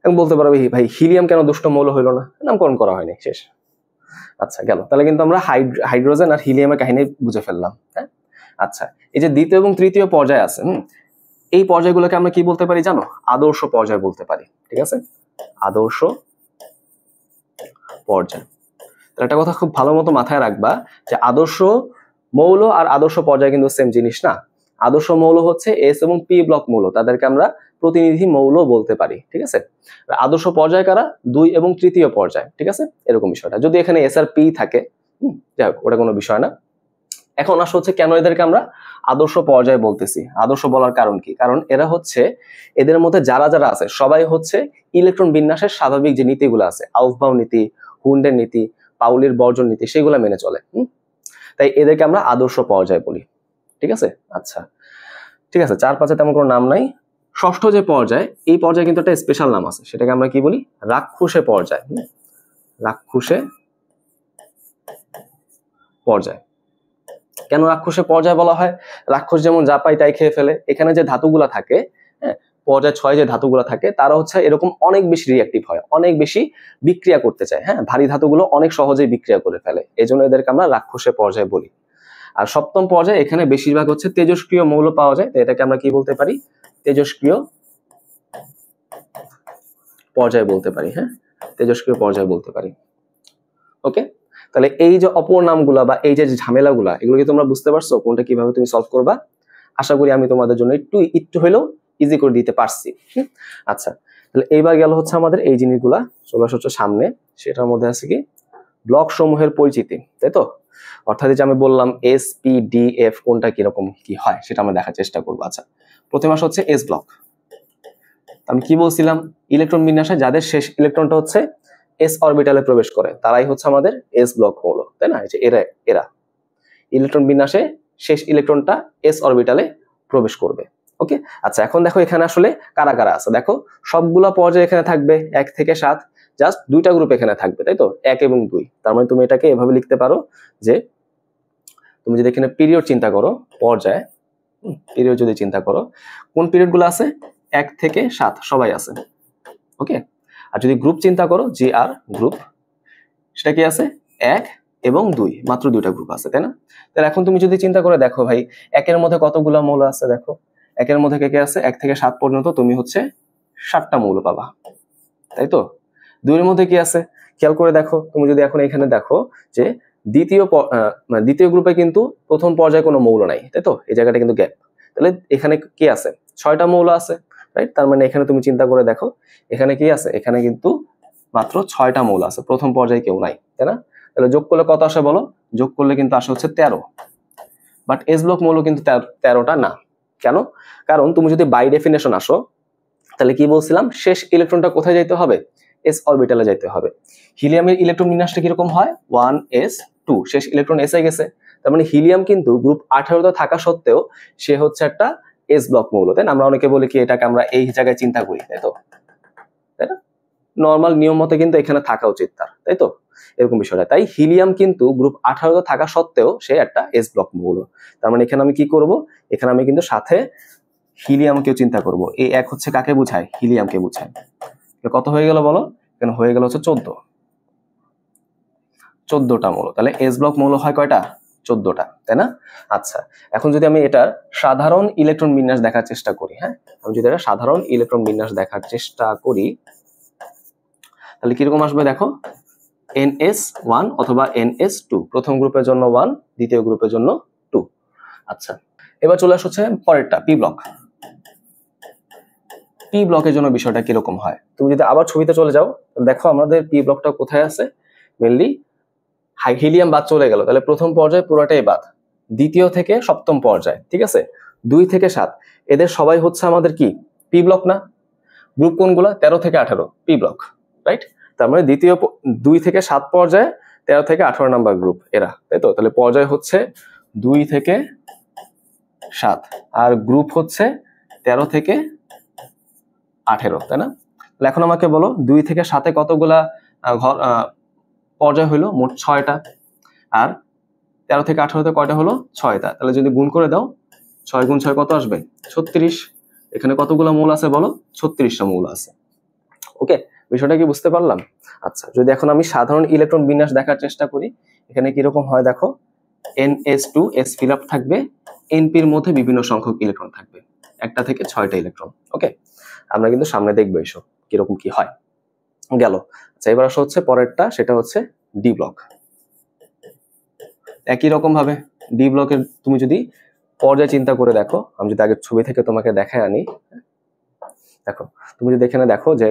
এবং বলতে পারবে ভাই হিলিয়াম কেন দুষ্ট মৌল হইলো না? নামকরণ করা হয়নি, শেষ। আচ্ছা, গেল। তাহলে কিন্তু আমরা হাইড্রোজেন আর হিলিয়ামের কাহিনী বুঝে ফেললাম, হ্যাঁ। আচ্ছা, এই যে দ্বিতীয় এবং তৃতীয় পর্যায় আছে, এই পর্যায়গুলোকে আমরা কি বলতে পারি জানো? আদর্শ পর্যায় বলতে পারি। ঠিক আছে, আদর্শ পর্যায়। একটা কথা খুব ভালো মতো মাথায় রাখবা যে আদর্শ মৌল আর আদর্শ পর্যায় কিন্তু সেম জিনিস না। আদর্শ মৌল হচ্ছে এস এবং পি ব্লক মৌল, তাদেরকে আমরা প্রতিনিধি মৌল বলতে পারি। ঠিক আছে, আদর্শ পর্যায় কারা? 2 এবং তৃতীয় পর্যায়। ঠিক আছে, এরকম বিষয়টা। যদি এখানে এস আর পি থাকে, যাই হোক, ওটা কোনো বিষয় না। এখন আসলে হচ্ছে কেন এদেরকে আমরা আদর্শ পর্যায় বলতেছি, আদর্শ বলার কারণ কি? কারণ এরা হচ্ছে, এদের মধ্যে যারা যারা আছে সবাই হচ্ছে ইলেকট্রন বিন্যাসের স্বাভাবিক যে নীতিগুলো আছে, আউফবাউ নীতি, হুন্ডের নীতি, পাউলির বর্জন নীতি, সেগুলো মেনে চলে। তাই এদেরকে আমরা আদর্শ পর্যায় বলি। ঠিক আছে, আচ্ছা, ঠিক আছে। 4-5-এ তেমন কোনো নাম নাই। ষষ্ঠ যে পর্যায়, এই পর্যায়ে কিন্তু একটা স্পেশাল নাম আছে, সেটাকে আমরা কি বলি? রাক্ষসে পর্যায়। রাক্ষসে পর্যায়। কেন রাক্ষসে পর্যায় বলা হয়? রাক্ষস যেমন যা পায় তাই খেয়ে ফেলে। এখানে যে ধাতুগুলা থাকে, হ্যাঁ, পর্যায় 6 যে ধাতুগুলো থাকে, তারা হচ্ছে এরকম অনেক বেশি রিঅ্যাক্টিভ হয়, অনেক বেশি বিক্রিয়া করতে চায়। হ্যাঁ, ভারী ধাতুগুলো অনেক সহজেই বিক্রিয়া করে ফেলে, এই জন্য এদেরকে আমরা রাক্ষসে পর্যায় বলি। আর সপ্তম পর্যায়ে এখানে বেশিরভাগ হচ্ছে তেজস্ক্রিয় মৌল পাওয়া যায়, তো এটাকে আমরা কি বলতে পারি? তেজস্ক্রিয় পর্যায় বলতে পারি। হ্যাঁ, তেজস্ক্রিয় পর্যায় বলতে পারি। ওকে, তাহলে এই যে অপর নামগুলা বা এই যে ঝামেলাগুলা, এগুলো কি তোমরা বুঝতে পারছো? কোনটা কিভাবে তুমি সলভ করবা? আশা করি আমি তোমাদের জন্য একটু হলেও ইজি করে দিতে পারছি। আচ্ছা, তাহলে এইবার গেল হচ্ছে আমাদের এই জিনিসগুলা, চলে আসছে সামনে। সেটার মধ্যে আছে কি? ব্লক সমূহের পরিচিতি, তাই তো? অর্থাৎ যে আমি বললাম এস, পি, ডি, এফ কোনটা কিরকম কি হয় সেটা আমরা দেখার চেষ্টা করবো। আচ্ছা, প্রথমে আসা হচ্ছে এস ব্লক। আমি কি বলছিলাম? ইলেকট্রন বিন্যাসে যাদের শেষ ইলেকট্রনটা হচ্ছে এস অরবিটালে প্রবেশ করে, তারাই হচ্ছে আমাদের এস ব্লক মৌল, তাই না? এরা ইলেকট্রন বিন্যাসে শেষ ইলেকট্রনটা এস অরবিটালে প্রবেশ করবে। ওকে, আচ্ছা, এখন দেখো এখানে আসলে কারা কারা আছে। দেখো সবগুলা পর্যায়ে এখানে থাকবে 1 থেকে 7, জাস্ট 2টা গ্রুপ এখানে থাকবে, তাই তো? 1 এবং 2। তার মানে তুমি এটাকে এভাবে লিখতে পারো যে, তুমি যদি এখানে পিরিয়ড চিন্তা করো, পর্যায় পিরিয়ড যদি চিন্তা করো, কোন পিরিয়ড গুলো আছে? 1 থেকে 7 সবাই আছে। ওকে, আর যদি গ্রুপ চিন্তা করো, জি আর গ্রুপ, সেটা কি আছে? 1 এবং 2, মাত্র 2টা গ্রুপ আছে, তাই না? তাহলে এখন তুমি যদি চিন্তা করে দেখো ভাই, 1-এর মধ্যে কতগুলা মৌল আছে? দেখো 1-এর মধ্যে কে কে আছে? 1 থেকে 7 পর্যন্ত তুমি হচ্ছে 7টা মৌল পাবা, তাই তো? 2-এর মধ্যে কি আছে? খেয়াল করে দেখো, তুমি যদি এখন এখানে দেখো যে দ্বিতীয় গ্রুপে কিন্তু প্রথম পর্যায়ে কোনো মৌল নাই, তাই তো? এই জায়গাটা কিন্তু গ্যাপ। তাহলে এখানে কি আছে? 6টা মৌল আছে, রাইট? তার মানে এখানে তুমি চিন্তা করে দেখো, এখানে কি আছে? এখানে কিন্তু মাত্র 6টা মৌল আছে, প্রথম পর্যায়ে কেউ নাই, তাই না? তাহলে যোগ করলে কত আসে বলো? যোগ করলে কিন্তু আসে হচ্ছে 13। বাট এস ব্লক মৌল কিন্তু 13টা না। কেন? কারণ তুমি যদি বাই ডেফিনেশন আসো, তাহলে কি বলছিলাম, শেষ ইলেকট্রনটা কোথায় যাইতে হবে? এস অরবিটালে যাইতে হবে। হিলিয়ামের ইলেকট্রন বিন্যাসটা কিরকম হয়? 1s2, শেষ ইলেকট্রন এসে গেছে। তার মানে হিলিয়াম কিন্তু গ্রুপ 18তে থাকা সত্ত্বেও সে হচ্ছে একটা এস ব্লক মৌল, তাই না? আমরা অনেকে বলি কি এটাকে আমরা এই জায়গায় চিন্তা করি, তাই তো? তাই না? নর্মাল নিয়ম মতে কিন্তু এখানে থাকা উচিত তার, তাই তো? এরকম বিষয়টা। তাই হিলিয়াম কিন্তু গ্রুপ 18তে থাকা সত্ত্বেও সে একটা এস ব্লক মৌল। তার মানে এখানে আমি কি করব? এখানে আমি কিন্তু সাথে হিলিয়ামকেও চিন্তা করব। এই এক হচ্ছে কাকে বোঝায়? হিলিয়ামকে বোঝায়। কত হয়ে গেল বলো? এখানে হয়ে গেল হচ্ছে 14টা মৌল। তাহলে এস ব্লক মৌল হয় কয়টা? 14টা, তাই না? আচ্ছা, এখন যদি আমি এটার সাধারণ ইলেকট্রন বিন্যাস দেখার চেষ্টা করি, হ্যাঁ, আমি যদি এটা সাধারণ ইলেকট্রন বিন্যাস দেখার চেষ্টা করি, তাহলে কিরকম আসবে দেখো? NS1 অথবা NS2, প্রথম গ্রুপের জন্য 1, দ্বিতীয় গ্রুপের জন্য 2। আচ্ছা, এবার চলে আসছে পরেরটা, পি ব্লক। পি ব্লকের জন্য বিষয়টা কিরকম হয়? তুমি যদি আবার ছবিতে চলে যাও, দেখো আমাদের পি ব্লকটা কোথায় আছে? মেনলি হিলিয়াম বাদ চলে গেল, তাহলে প্রথম পর্যায়ে পুরোটাই বাদ। দ্বিতীয় থেকে সপ্তম পর্যায়, ঠিক আছে, 2 থেকে 7, এদের সবাই হচ্ছে আমাদের কি পি ব্লক না? গ্রুপ কোনগুলা? 13 থেকে 18 পি ব্লক, রাইট? তার মানে 2 থেকে 7 পর্যায়ে 13 থেকে 18 নাম্বার গ্রুপ এরা, তাই তো? তাহলে পর্যায় হচ্ছে 2 থেকে 7 আর গ্রুপ হচ্ছে 13 থেকে 18, তাই না? তাহলে এখন আমাকে বলো 2 থেকে 7-এ কতগুলা পর্যায় হইলো? মোট 6টা। আর 13 থেকে 18-তে কয়টা হলো? 6টা। তাহলে যদি গুণ করে দাও, 6 গুণ 6 কত আসবে? 36। এখানে কতগুলো মৌল আছে বলো? 36টা মৌল আছে। ওকে, বিষয়টা কি বুঝতে পারলাম? আচ্ছা, যদি এখন আমি সাধারণ ইলেকট্রন বিন্যাস দেখার চেষ্টা করি, এখানে কিরকম হয় দেখো? NS2 S ফিল আপ থাকবে, NP-র মধ্যে বিভিন্ন সংখ্যক ইলেকট্রন থাকবে, 1টা থেকে 6টা ইলেকট্রন। ওকে, আমরা কিন্তু সামনে দেখবো এসব কিরকম কি হয়। গেল। আচ্ছা, এবার আসা হচ্ছে পরেরটা, সেটা হচ্ছে ডি ব্লক। একই রকম ভাবে ডি ব্লকের তুমি যদি পর্যায় চিন্তা করে দেখো, আমি যদি আগের ছবি থেকে তোমাকে দেখায় আনি, দেখো তুমি যদি এখানে দেখো যে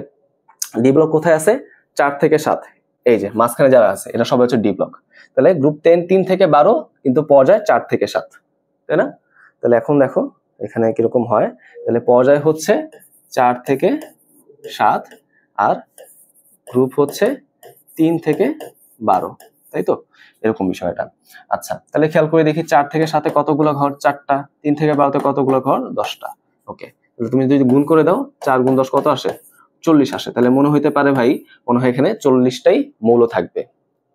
ডি ব্লক কোথায় আছে? 4 থেকে 7, এই যে মাঝখানে যারা আছে এটা সবাই হচ্ছে ডি ব্লক। তাহলে গ্রুপ 3 থেকে 12 কিন্তু পর্যায় 4 থেকে 7, তাই না? তাহলে এখন দেখো এখানে কিরকম হয়, তাহলে পর্যায় হচ্ছে 4 থেকে 7 আর গ্রুপ হচ্ছে 3 থেকে 12, তাই তো? এরকম বিষয়টা। আচ্ছা, তাহলে খেয়াল করে দেখি 4 থেকে 7-এ কতগুলো ঘর? 4টা। 3 থেকে 12-তে কতগুলো ঘর? 10টা। ওকে, তাহলে তুমি যদি গুণ করে দাও, 4 গুণ 10 কত আসে? 40 আসে। তাহলে মনে হইতে পারে ভাই, মনে হয় এখানে 40টাই মৌল থাকবে।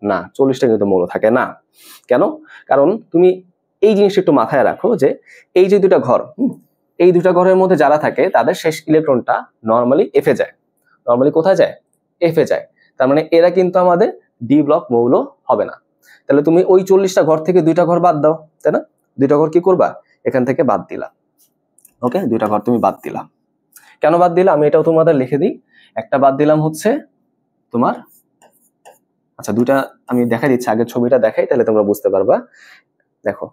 না, 40টা কিন্তু মৌল থাকে না। কেন? কারণ তুমি এই জিনিসটা একটু মাথায় রাখো যে এই যে দুটা ঘর, এই দুটা ঘরের মধ্যে যারা থাকে তাদের শেষ ইলেকট্রনটা নর্মালি এফে যায়। নর্মালি কোথায় যায়? এফে যায়। তার মানে এরা কিন্তু আমাদের ডি ব্লক মৌল হবে না। তাহলে তুমি ওই 40টা ঘর থেকে 2টা ঘর বাদ দাও, তাই না? 2টা ঘর কি করবা? এখান থেকে বাদ দিলা। ওকে, 2টা ঘর তুমি বাদ দিলা। কেন বাদ দিলা আমি এটাও তোমাদের লিখে দিই। একটা বাদ দিলাম হচ্ছে তোমার, আচ্ছা 2টা আমি দেখাই দিচ্ছি, আগের ছবিটা দেখাই তাহলে তোমরা বুঝতে পারবা। দেখো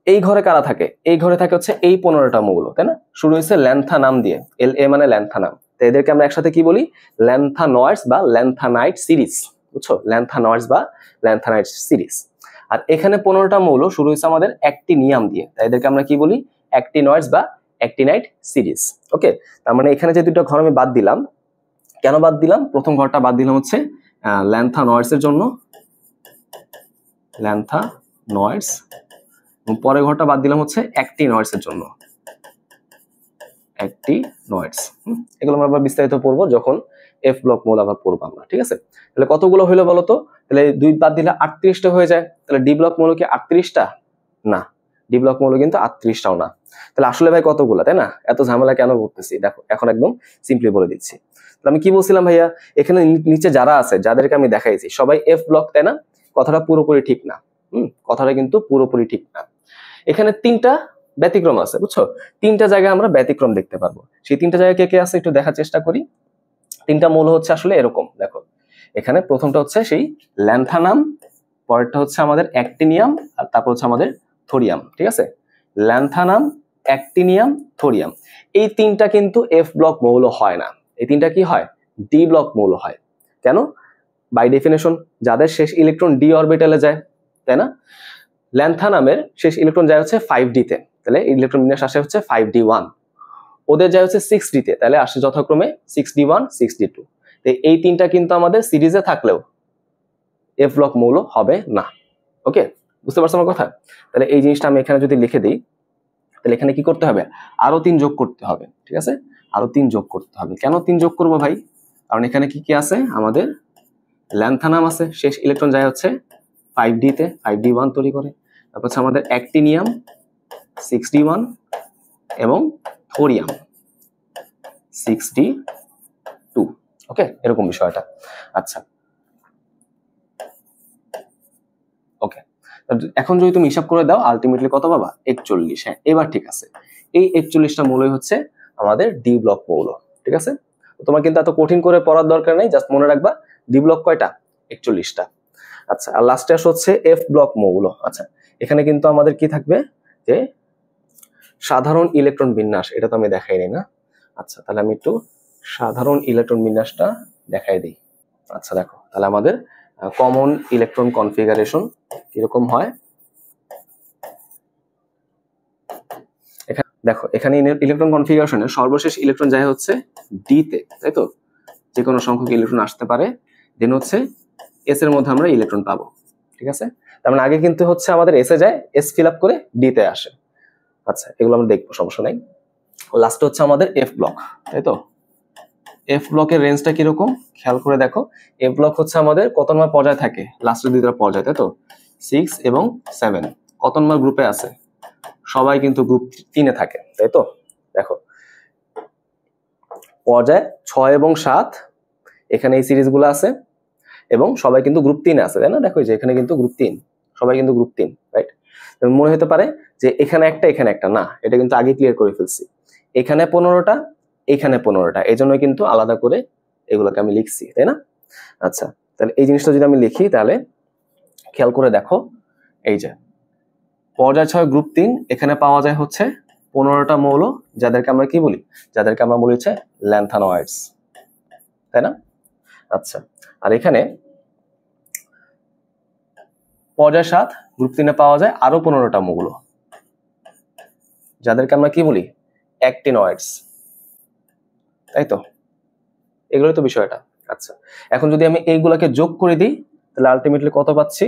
এই ঘরে কারা থাকে? এই ঘরে থাকে হচ্ছে এই 15টা মৌল, তাই না? শুরু হয়েছে ল্যান্থা নাম দিয়ে, LA মানে ল্যান্থা নাম। তো এদেরকে আমরা একসাথে কি বলি? ল্যান্থানয়েডস বা ল্যান্থানাইট সিরিজ, বুঝছো? ল্যান্থানয়েডস বা ল্যান্থানাইট সিরিজ। আর এখানে 15টা মৌল শুরু হয়েছে আমাদের অ্যাক্টিনিয়াম দিয়ে, তাই এদেরকে আমরা কি বলি? অ্যাক্টিনয়েডস বা অ্যাক্টিনাইট সিরিজ। ওকে, তার মানে এখানে যে 2টা ঘর আমি বাদ দিলাম, কেন বাদ দিলাম? প্রথম ঘরটা বাদ দিলাম হচ্ছে ল্যান্থানয়েডস এর জন্য, ল্যান্থানয়েডস, পরের ঘরটা বাদ দিলাম হচ্ছে অ্যাক্টিনয়েডস এর জন্য, অ্যাক্টিনয়েডস। এগুলো আমরা আবার বিস্তারিত পড়বো যখন এফ ব্লক মৌল আবার পড়বো আমরা, ঠিক আছে? তাহলে কতগুলো হইলো বলো তো? তাহলে 2 বাদ দিলে 38টা হয়ে যায়। তাহলে ডি ব্লক মৌল কি 38টা? না, ডি ব্লক মৌল কিন্তু 38টাও না। তাহলে আসলে ভাই কতগুলো, তাই না? এত ঝামেলা কেন করতেছি? দেখো এখন একদম সিম্পলি বলে দিচ্ছি। তাহলে আমি কি বলছিলাম ভাইয়া, এখানে নিচে যারা আছে যাদেরকে আমি দেখাইছি সবাই এফ ব্লক, তাই না? কথাটা পুরোপুরি ঠিক না। কথাটা কিন্তু পুরোপুরি ঠিক না। এখানে 3টা ব্যতিক্রম আছে, বুঝছো? 3টা জায়গায় আমরা ব্যতিক্রম দেখতে পারবো। সেই 3টা জায়গায় কে কে আছে একটু দেখার চেষ্টা করি। 3টা মৌল হচ্ছে আসলে এরকম, দেখো এখানে প্রথমটা হচ্ছে সেই ল্যান্থানাম, পরেরটা হচ্ছে আমাদের অ্যাক্টিনিয়াম, আর তারপর হচ্ছে আমাদের থোরিয়াম, ঠিক আছে? ল্যান্থানাম, অ্যাক্টিনিয়াম, থোরিয়াম, এই 3টা কিন্তু এফ ব্লক মৌল হয় না। এই 3টা কি হয়? ডি ব্লক মৌল হয়। কেন? বাই ডেফিনেশন যাদের শেষ ইলেকট্রন ডি অরবিটালে যায়, তাই না? ল্যান্থানামের শেষ ইলেকট্রন যায় হচ্ছে 5d তে, তাহলে ইলেকট্রন বিন্যাস আসে হচ্ছে 5d1। ওদের যায় হচ্ছে 6d তে, তাহলে আসে যথাক্রমে 6d1 6d2। এই তিনটা কিন্তু আমাদের সিরিজে থাকলেও এফ ব্লক মৌল হবে না। ওকে, বুঝতে পারছো আমার কথা? তাহলে এই জিনিসটা আমি এখানে যদি লিখে দিই, তাহলে এখানে কি করতে হবে? আরো 3 যোগ করতে হবে, ঠিক আছে? আরো 3 যোগ করতে হবে। কেন 3 যোগ করবো ভাই? কারণ এখানে কি কি আছে? আমাদের ল্যান্থানাম আছে, শেষ ইলেকট্রন যায় হচ্ছে 5d তে, 5d1 তৈরি করে। তারপর হচ্ছে আমাদের অ্যাক্টিনিয়াম 6d1 এবং থোরিয়াম 6d2। ওকে, এরকম বিষয়টা। আচ্ছা, ওকে, এখন যদি তুমি হিসাব করে দাও আলটিমেটলি কত পাবা? 41। হ্যাঁ, এবার ঠিক আছে। এই 41টা মৌলই হচ্ছে আমাদের ডি ব্লক মৌল, ঠিক আছে? তোমার কিন্তু এত কঠিন করে পড়ার দরকার নেই, জাস্ট মনে রাখবা ডি ব্লক কয়টা? 41টা। আচ্ছা, আর লাস্টে হচ্ছে এফ ব্লক মৌল। আচ্ছা, এখানে কিন্তু আমাদের কি থাকবে? যে সাধারণ ইলেকট্রন বিন্যাস, এটা তো আমি দেখাইনি না। আচ্ছা, তাহলে আমি একটু সাধারণ ইলেকট্রন বিন্যাসটা দেখাই দিই। আচ্ছা দেখো, তাহলে আমাদের কমন ইলেকট্রন কনফিগারেশন কিরকম হয় দেখো। এখানে ইলেকট্রন কনফিগারেশনে সর্বশেষ ইলেকট্রন যায় হচ্ছে ডি তে, তাই তো? যে কোনো সংখ্যক ইলেকট্রন আসতে পারে, দেন হচ্ছে এস এর মধ্যে আমরা ইলেকট্রন পাবো, ঠিক আছে? তার মানে আগে কিন্তু হচ্ছে আমাদের এস এ যায়, এস ফিল আপ করে ডি তে আসে। আচ্ছা, এগুলো আমরা দেখবো, সমস্যা নাই। লাস্ট হচ্ছে আমাদের এফ ব্লক, তাই তো? এফ ব্লকের রেঞ্জটা কিরকম খেয়াল করে দেখো। এফ ব্লক হচ্ছে আমাদের কত নম্বর পর্যায়ে থাকে? লাস্টের দুইটা পর্যায়ে, তাই তো? 6 এবং 7 কত নম্বর গ্রুপে আছে? সবাই কিন্তু গ্রুপ 3 এ থাকে, তাই তো? দেখো, পর্যায়ে 6 এবং 7 এখানে এই সিরিজগুলো আছে এবং সবাই কিন্তু গ্রুপ 3 এ আছে, তাই না? দেখো যে এখানে কিন্তু গ্রুপ 3, সবাই কিন্তু গ্রুপ 3, রাইট? মনে হতে পারে যে এখানে একটা এখানে একটা, না, এটা কিন্তু আগে ক্লিয়ার করে ফেলছি। এখানে 15টা, এখানে 15টা, এই জন্য কিন্তু আলাদা করে এগুলোকে আমি লিখছি, তাই না? আচ্ছা, তাহলে এই জিনিসটা যদি আমি লিখি তাহলে খেয়াল করে দেখো, এই যে পর্যায় 6 গ্রুপ 3 এখানে পাওয়া যায় হচ্ছে 15টা মৌল, যাদেরকে আমরা কি বলি? যাদেরকে আমরা বলি হচ্ছে ল্যান্থানয়েডস, তাই না? আচ্ছা, আর এখানে পর্যায় 7 গ্রুপ 3 এ পাওয়া যায় আরো 15টা মৌল, যাদেরকে আমরা কি বলি? অ্যাক্টিনয়েডস, তাই তো? এগুলোই তো বিষয়টা। আচ্ছা, এখন যদি আমি এইগুলাকে যোগ করে দিই তাহলে আলটিমেটলি কত পাচ্ছি?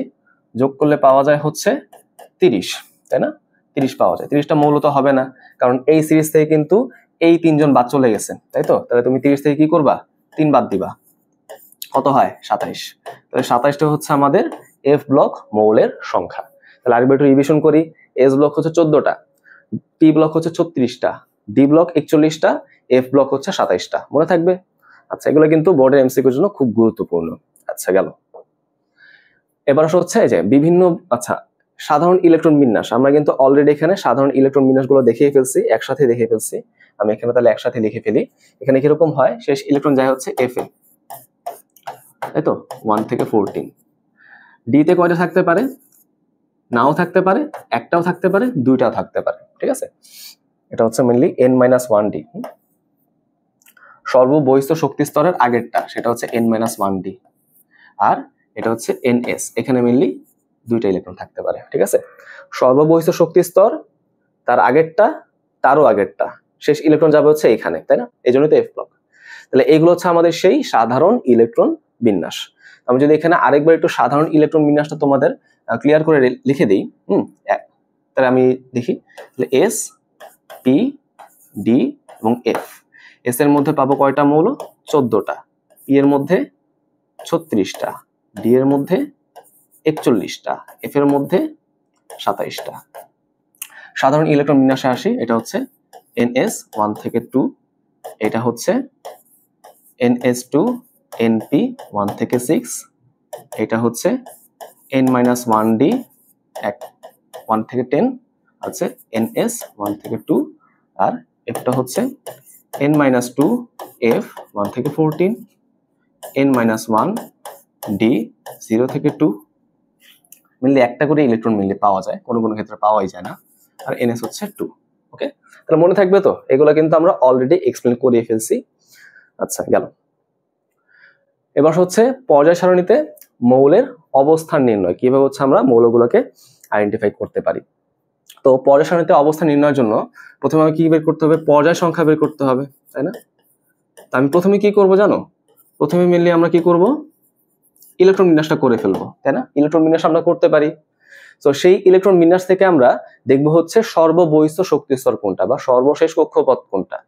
যোগ করলে পাওয়া যায় হচ্ছে 30, তাই না? 30 পাওয়া যায়। 30টা মৌল তো হবে না, কারণ এই সিরিজ থেকে কিন্তু এই 3 জন বাদ চলে গেছে, তাই তো? তাহলে তুমি 30 থেকে কি করবা? 3 বাদ দিবা, কত হয়? 27। তাহলে 27টা হচ্ছে আমাদের এফ ব্লক মৌলের সংখ্যা। তাহলে আরেকবার একটু রিভিশন করি। এস ব্লক হচ্ছে 14টা, পি ব্লক হচ্ছে 36টা, ডি ব্লক 41টা, এফ ব্লক হচ্ছে 27টা। মনে থাকবে? আচ্ছা, এগুলো কিন্তু বোর্ডের এমসিকিউর জন্য খুব গুরুত্বপূর্ণ। আচ্ছা, গেল। এবার হচ্ছে যে বিভিন্ন, আচ্ছা, সাধারণ ইলেকট্রন বিন্যাস আমরা কিন্তু অলরেডি এখানে সাধারণ ইলেকট্রন বিন্যাসগুলো দেখিয়ে ফেলছি, একসাথে দেখিয়ে ফেলছি। আমি এখানে তাহলে একসাথে লিখে ফেলি। এখানে কিরকম হয়? শেষ ইলেকট্রন যায় হচ্ছে এফ এ, তাই তো? 1 থেকে 14। ডি তে কয়টা থাকতে পারে? নাও থাকতে পারে, একটাও থাকতে পারে, দুইটাও থাকতে পারে, ঠিক আছে? এটা হচ্ছে মেনলি n-1d। সর্ববহিস্থ শক্তি স্তরের আগেরটা সেটা হচ্ছে n-1d, আর এটা হচ্ছে ns। এখানে মেনলি দুইটা ইলেকট্রন থাকতে পারে, ঠিক আছে? সর্ববহিস্থ শক্তি স্তর, তার আগেরটা, তারও আগেরটা, শেষ ইলেকট্রন যাবে হচ্ছে এখানে, তাই না? এই জন্যই তো এফ ব্লক। তাহলে এইগুলো হচ্ছে আমাদের সেই সাধারণ ইলেকট্রন বিন্যাস। আমি যদি এখানে আরেকবার একটু সাধারণ ইলেকট্রন বিন্যাসটা তোমাদের ক্লিয়ার করে লিখে দিই, তাহলে আমি দেখি, তাহলে এস, পি, ডি এবং এফ। এস এর মধ্যে পাবো কয়টা মৌল? 14টা, পি এর মধ্যে 36টা, ডি এর মধ্যে 41টা, এফ এর মধ্যে 27টা। সাধারণ ইলেকট্রন বিন্যাসে আসি, এটা হচ্ছে NS 1 থেকে 2, এটা হচ্ছে NS2 NP 1 থেকে 6, এটা হচ্ছে n-1d 1 থেকে 10, আছে NS 1 থেকে 2, আর এফটা হচ্ছে n-2 F 1 থেকে 14, n-1d 0 থেকে 2। মিললে একটা করে ইলেকট্রন মিললে পাওয়া যায়, কোনো কোনো ক্ষেত্রে পাওয়াই যায় না, আর NS হচ্ছে 2। ওকে, তাহলে মনে থাকবে তো? এগুলো কিন্তু আমরা অলরেডি এক্সপ্লেন করিয়ে ফেলছি। আচ্ছা, গেল। এবার হচ্ছে পর্যায় সারণীতে মৌলের অবস্থান নির্ণয়, কিভাবে হচ্ছে আমরা মৌলগুলোকে আইডেন্টিফাই করতে পারি। তো পর্যায় সারণীতে অবস্থান নির্ণয়ের জন্য প্রথমে আমি কি বের করতে হবে, পর্যায় সংখ্যা বের করতে হবে, তাই না? তো আমি প্রথমে কি করব জানো, প্রথমে মেনলি আমরা কি করব, ইলেকট্রন বিন্যাসটা করে ফেলবো, তাই না? ইলেকট্রন বিন্যাস আমরা করতে পারি। তো সেই ইলেকট্রন বিন্যাস থেকে আমরা দেখবো হচ্ছে সর্ববহিস্থ শক্তি স্তর কোনটা বা সর্বশেষ কক্ষপথ কোনটা,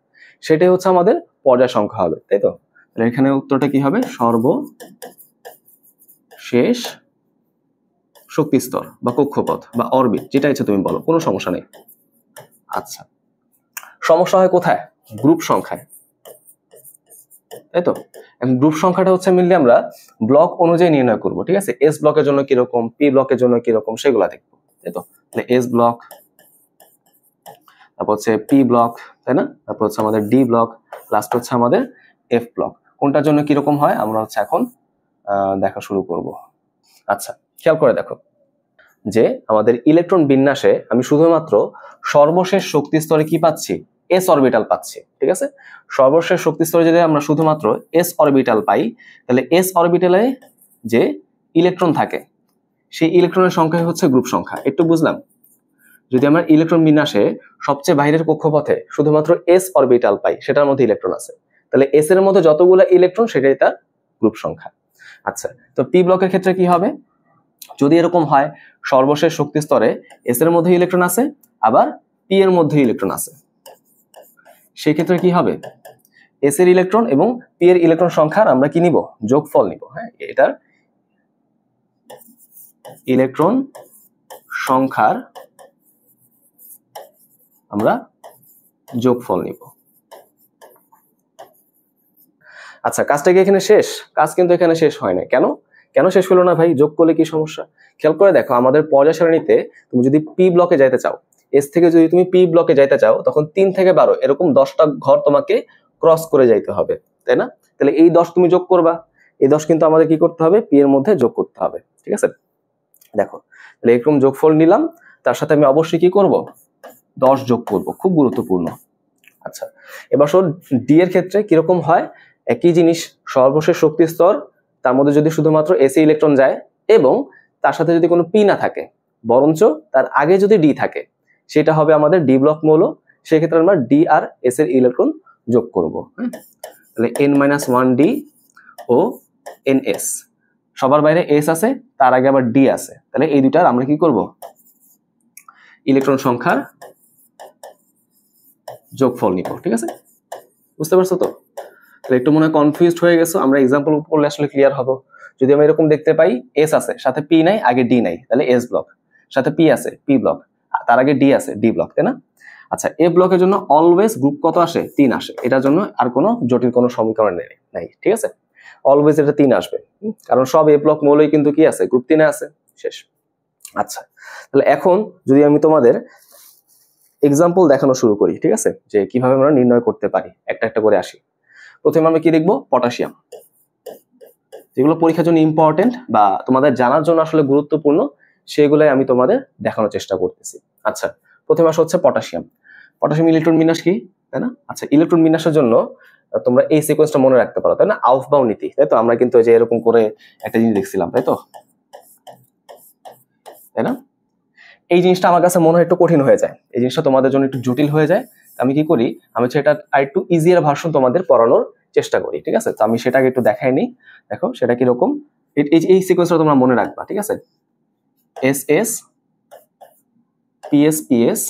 সেটাই হচ্ছে আমাদের পর্যায় সংখ্যা হবে, তাই তো? তাহলে এখানে উত্তরটা কি হবে, সর্বশেষ শক্তি স্তর বা কক্ষপথ বা অরবিট, যেটা ইচ্ছে তুমি বলো, কোনো সমস্যা নেই। আচ্ছা, সমস্যা হয় কোথায়, গ্রুপ সংখ্যায়, তাই তো? গ্রুপ সংখ্যাটা হচ্ছে মিললে আমরা ব্লক অনুযায়ী নির্ণয় করব, ঠিক আছে? এস ব্লকের জন্য কিরকম, পি ব্লকের জন্য কিরকম, সেগুলো দেখবো, তাই তো? তাহলে এস ব্লক, তারপর হচ্ছে পি ব্লক, তাই না? তারপর হচ্ছে আমাদের ডি ব্লক, লাস্ট হচ্ছে আমাদের এফ ব্লক, কোনটার জন্য কিরকম হয় আমরা হচ্ছে এখন দেখা শুরু করব। আচ্ছা, খেয়াল করে দেখো যে আমাদের ইলেকট্রন বিন্যাসে আমি শুধুমাত্র সর্বশেষ শক্তি স্তরে কি পাচ্ছি, এস অরবিটাল পাচ্ছি, ঠিক আছে? সর্বশেষ শক্তি স্তরে যদি আমরা শুধুমাত্র এস অরবিটাল পাই, তাহলে এস অরবিটালে যে ইলেকট্রন থাকে সেই ইলেকট্রনের সংখ্যা হচ্ছে গ্রুপ সংখ্যা। একটু বুঝলাম? যদি আমরা ইলেকট্রন বিন্যাসে সবচেয়ে বাইরের কক্ষপথে শুধুমাত্র এস অরবিটাল পাই, সেটার মধ্যে ইলেকট্রন আছে, তাহলে এস এর মধ্যে যতগুলো ইলেকট্রন সেটাই তার গ্রুপ সংখ্যা। আচ্ছা, তো পি ব্লকের ক্ষেত্রে কি হবে, যদি এরকম হয় সর্বশেষ শক্তি স্তরে এস এর মধ্যে ইলেকট্রন আছে আবার পি এর মধ্যে ইলেকট্রন আছে, সেই ক্ষেত্রে কি হবে, এস এর ইলেকট্রন এবং পি এর ইলেকট্রন সংখ্যার আমরা কি নিব, যোগফল নিব। হ্যাঁ, এটার ইলেকট্রন সংখ্যার আমরা যোগফল নিব। আচ্ছা, কাজটা কি এখানে শেষ? কাজ কিন্তু এখানে শেষ হয় না। কেন কেন শেষ হলো না ভাই, যোগ করলে কি সমস্যা? খেয়াল করে দেখো, আমাদের পর্যায় সারণীতে তুমি যদি পি ব্লকে যাইতে চাও, এস থেকে যদি তুমি পি ব্লকে যাইতে চাও, তখন 3 থেকে 12 এরকম 10টা ঘর তোমাকে ক্রস করে যাইতে হবে, তাই না? তাহলে এই 10 তুমি যোগ করবা, এই 10 কিন্তু আমাদের কি করতে হবে, পি এর মধ্যে যোগ করতে হবে, ঠিক আছে? দেখো, তাহলে এরকম যোগফল নিলাম, তার সাথে আমি অবশ্যই কি করব, 10 যোগ করব, খুব গুরুত্বপূর্ণ। আচ্ছা, এবার শোন, ডি এর ক্ষেত্রে কিরকম হয়, একই জিনিস, সর্বশেষ শক্তি স্তর, তার মধ্যে যদি শুধুমাত্র এসি ইলেকট্রন যায় এবং তার সাথে যদি কোনো পি না থাকে, বরঞ্চ তার আগে যদি ডি থাকে, সেটা হবে আমাদের ডি ব্লক মৌল। সেক্ষেত্রে আমরা ডি আর এস এর ইলেকট্রন যোগ করব। তাহলে n-1d ও ns, সবার বাইরে এস আছে, তার আগে আবার ডি আছে, তাহলে এই দুটার আমরা কি করব, ইলেকট্রন সংখ্যার যোগফল নিব, ঠিক আছে? বুঝতে পারছো তো? তাহলে একটু মনে হয় কনফিউজড হয়ে গেছো, আমরা এক্সাম্পল করলে আসলে ক্লিয়ার হবো। যদি আমি এরকম দেখতে পাই এস আছে, সাথে পি নাই, আগে ডি নাই, তাহলে এস ব্লক, সাথে পি আছে, পি ব্লক, তার আগে ডি আছে, ডি ব্লক, তাই না? আচ্ছা, এ ব্লকের জন্য অলওয়েজ গ্রুপ কত আসে, 3 আসে। এটার জন্য আর কোনো জটিল কোনো সমীকরণ নাই, ঠিক আছে? অলওয়েজ এটা 3 আসবে, কারণ সব এ ব্লক মৌলই কিন্তু কি আছে, গ্রুপ 3 আছে, শেষ। আচ্ছা, তাহলে এখন যদি আমি তোমাদের এক্সাম্পল দেখানো শুরু করি, ঠিক আছে, যে কিভাবে আমরা নির্ণয় করতে পারি, একটা একটা করে আসি। প্রথমে আমরা কি দেখবো, পটাশিয়াম, যেগুলো পরীক্ষার জন্য ইম্পর্টেন্ট বা তোমাদের জানার জন্য আসলে গুরুত্বপূর্ণ, সেগুলাই আমি তোমাদের দেখানোর চেষ্টা করতেছি। আচ্ছা, প্রথমে আসা হচ্ছে পটাশিয়াম। পটাশিয়াম ইলেকট্রন বিন্যাস কি, তাই না? আচ্ছা, ইলেকট্রন বিন্যাসের জন্য তোমরা এই সিকোয়েন্সটা মনে রাখতে পারো, তাই না? আউফবাউ নীতি, তাই তো? আমরা কিন্তু যে এরকম করে একটা জিনিস দেখছিলাম, তাই তো? তাই না? এই জিনিসটা আমার কাছে মনে হয় একটু কঠিন হয়ে যায়, এই জিনিসটা তোমাদের জন্য একটু জটিল হয়ে যায়। আমি কি করি, আমি হচ্ছে এটা আর একটু ইজিয়ার ভার্সন তোমাদের পড়ানোর চেষ্টা করি, ঠিক আছে? তো আমি সেটাকে একটু দেখাই নি। দেখো সেটা কিরকম, এই সিকোয়েন্সটা তোমরা মনে রাখবা, ঠিক আছে? এস এস, পিএস পিএস,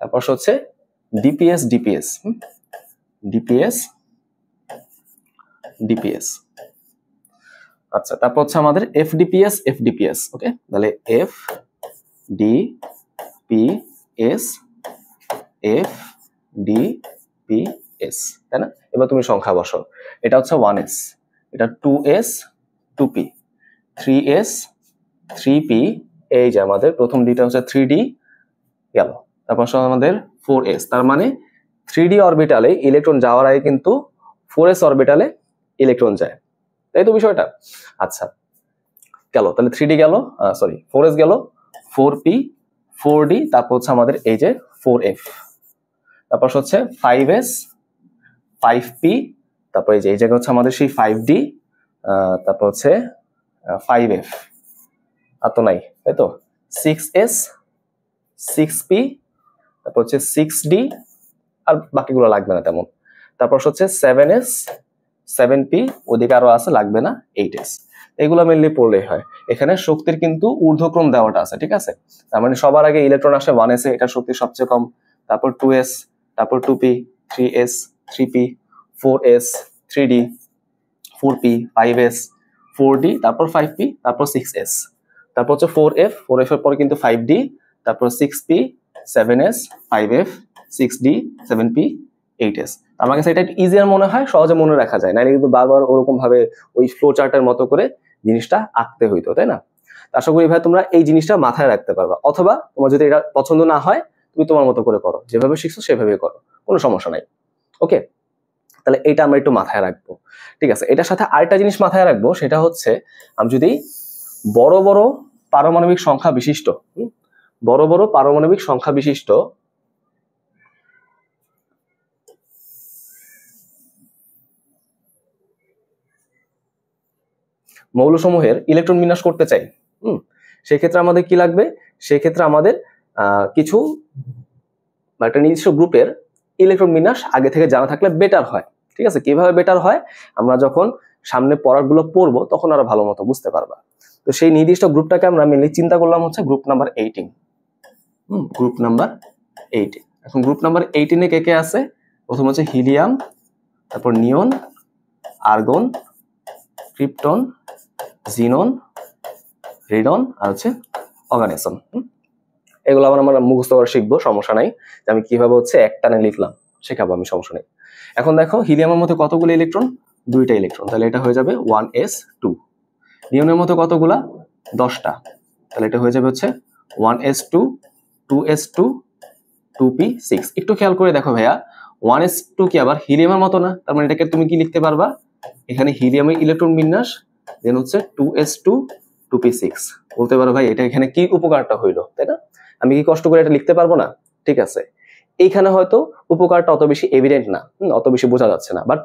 তারপর হচ্ছে ডিপিএস ডিপিএস, ডিপিএস ডিপিএস। আচ্ছা, তারপর হচ্ছে আমাদের এফডিপিএস এফডিপিএস, ওকে? তাহলে F D P S, F D P S, তাই না? এবার তুমি সংখ্যা বসো, এটা হচ্ছে 1s, এটা 2s 2p, 3s 3p, এই যে আমাদের প্রথম ডিটা হচ্ছে 3d গেল, তারপর আমাদের 4s, তার মানে 3d অরবিটালে ইলেকট্রন যাওয়ার আগে কিন্তু 4s অরবিটালে ইলেকট্রন যায়, তাই তো বিষয়টা? আচ্ছা, গেল, তাহলে 3d গেল, সরি 4s গেল, 4p 4d, তারপর হচ্ছে আমাদের এই যে 4f, তারপর হচ্ছে 5s 5p তারপরে এই জায়গা হচ্ছে আমাদের সেই 5D, তারপর হচ্ছে 5F, আর তো নাই, তাই তো 6S, 6P, তারপর হচ্ছে 6D, আর বাকিগুলো লাগবে না তেমন। তারপর হচ্ছে 7S, 7P, ওদিকে আরো আছে, লাগবে না 8S। এগুলো মেনলি পড়লেই হয়। এখানে শক্তির কিন্তু ঊর্ধ্বক্রম দেওয়াটা আছে, ঠিক আছে? তার মানে সবার আগে ইলেকট্রন আসে 1S এ, এটা শক্তি সবচেয়ে কম, তারপর 2S, তারপর 2P, 3S, 3P, 4S, 3D, 4P, 5S, 4D, তারপর 5P, তারপর 6S, তারপর হচ্ছে 4F, 4F এর পরে কিন্তু 5D, তারপর 6P, 7S, 5F, 6D, 7P, 8S। আমার কাছে এটা একটু ইজিয়ার মনে হয়, সহজে মনে রাখা যায়, নাহলে কিন্তু বারবার ওরকম ভাবে ওই ফ্লো চার্টের মতো করে জিনিসটা আঁকতে হইতো, তাই না? আশা করি ভাই তোমরা এই জিনিসটা মাথায় রাখতে পারবা, অথবা তোমার যদি এটা পছন্দ না হয় তুমি তোমার মতো করে করো, যেভাবে শিখছো সেভাবে করো, কোনো সমস্যা নাই। ওকে, তাহলে এটা আমরা একটু মাথায় রাখবো, ঠিক আছে? এটার সাথে আরেকটা জিনিস মাথায় রাখবো, সেটা হচ্ছে আমি যদি বড় বড় পারমাণবিক সংখ্যা বিশিষ্ট বড় বড় পারমাণবিক সংখ্যা বিশিষ্ট মৌলসমূহের ইলেকট্রন বিন্যাস করতে চাই, সেক্ষেত্রে আমাদের কি লাগবে? সেক্ষেত্রে আমাদের কিছু একটা নির্দিষ্ট গ্রুপের ইলেকট্রন বিন্যাস আগে থেকে জানা থাকলে বেটার হয়, ঠিক আছে? কিভাবে বেটার হয় আমরা যখন সামনে পড়াগুলো পড়বো তখন আরো ভালো মতো বুঝতে পারবা। তো সেই নির্দিষ্ট গ্রুপটাকে আমরা মেনলি চিন্তা করলাম হচ্ছে গ্রুপ নাম্বার 18। Group number 18। এখন গ্রুপ নাম্বার 18 এ কে কে আছে? প্রথম হচ্ছে হিলিয়াম, তারপর নিয়ন, আর্গন, ক্রিপ্টন, জিনন, রেডন, আর হচ্ছে অর্গানিজম। এগুলো আমরা মুখস্থ করে শিখবো, সমস্যা নাই। আমি কিভাবে হচ্ছে একটানে লিখলাম শেখাবো আমি, সমস্যা নেই। এখন দেখো হিলিয়ামের মধ্যে কতগুলো ইলেকট্রন? 2টা ইলেকট্রন, তাহলে এটা হয়ে যাবে 1s2। নিয়নের মধ্যে কতগুলা? 10টা, তাহলে এটা হয়ে যাবে হচ্ছে 1s2, 2s2, 2p6। একটু খেয়াল করে দেখো ভাইয়া, 1s2 কি আবার হিলিয়ামের মতো না? তার মানে এটাকে তুমি কি লিখতে পারবা? এখানে হিলিয়ামের ইলেকট্রন বিন্যাস, দেন হচ্ছে 2s2, 2p6 বলতে পারো। ভাই এটা এখানে কি উপকারটা হইলো, তাই না? আমি কি কষ্ট করে এটা লিখতে পারবো না? ঠিক আছে, এইখানে হয়তো উপকারটা অত বেশি এভিডেন্ট না, অত বেশি বোঝা যাচ্ছে না, বাট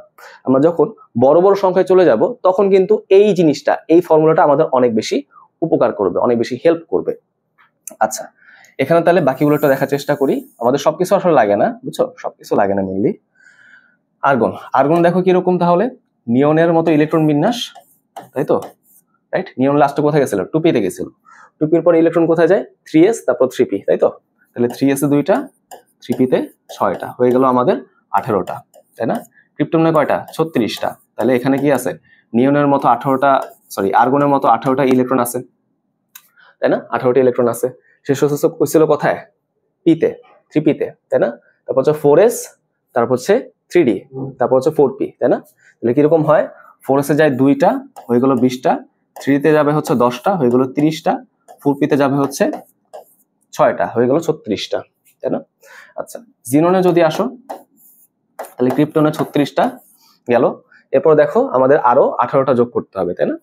আমরা যখন বড় বড় সংখ্যায় চলে যাব তখন কিন্তু এই জিনিসটা, এই ফর্মুলাটা আমাদের অনেক বেশি উপকার করবে, অনেক বেশি হেল্প করবে। আচ্ছা, এখানে তাহলে বাকিগুলো একটা দেখার চেষ্টা করি। আমাদের সবকিছু আসলে লাগে না, বুঝছো? সবকিছু লাগে না মেনলি। আর্গন, আর্গন দেখো কিরকম তাহলে? নিয়নের মতো ইলেকট্রন বিন্যাস, তাই তো? রাইট, নিয়ন লাস্টে কোথায় গেছিল? 2p-তে গেছিল। 2p-র পরে ইলেকট্রন কোথায় যায়? 3s, তারপর 3p, তাই তো? তাহলে 3s এ 2টা, 3p-তে 6টা, হয়ে গেল আমাদের 18টা, তাই না? ক্রিপ্টনে কয়টা? 36টা। তাহলে এখানে কি আছে? নিয়নের মতো 18টা, সরি আর্গনের মতো 18টা ইলেকট্রন আছে, তাই না? 18টা ইলেকট্রন আছে। শেষ হচ্ছিল কোথায়? p-তে, 3p-তে, তাই না? তারপর হচ্ছে 4s, তারপর হচ্ছে 3d, তারপর হচ্ছে 4p, তাই না? তাহলে কিরকম হয়? 4s এ যায় 2টা, হয়ে গেল 20টা, 3d-তে যাবে হচ্ছে 10টা, হয়ে গেল 30টা, 4p-তে যাবে হচ্ছে 6টা, হয়ে গেল 36টা, তাই না? আচ্ছা, জিননে যদি আসো তাহলে ক্রিপ্টনে 36টা গেল। এরপর দেখো আমাদের আরো 18টা যোগ করতে হবে, তাই না?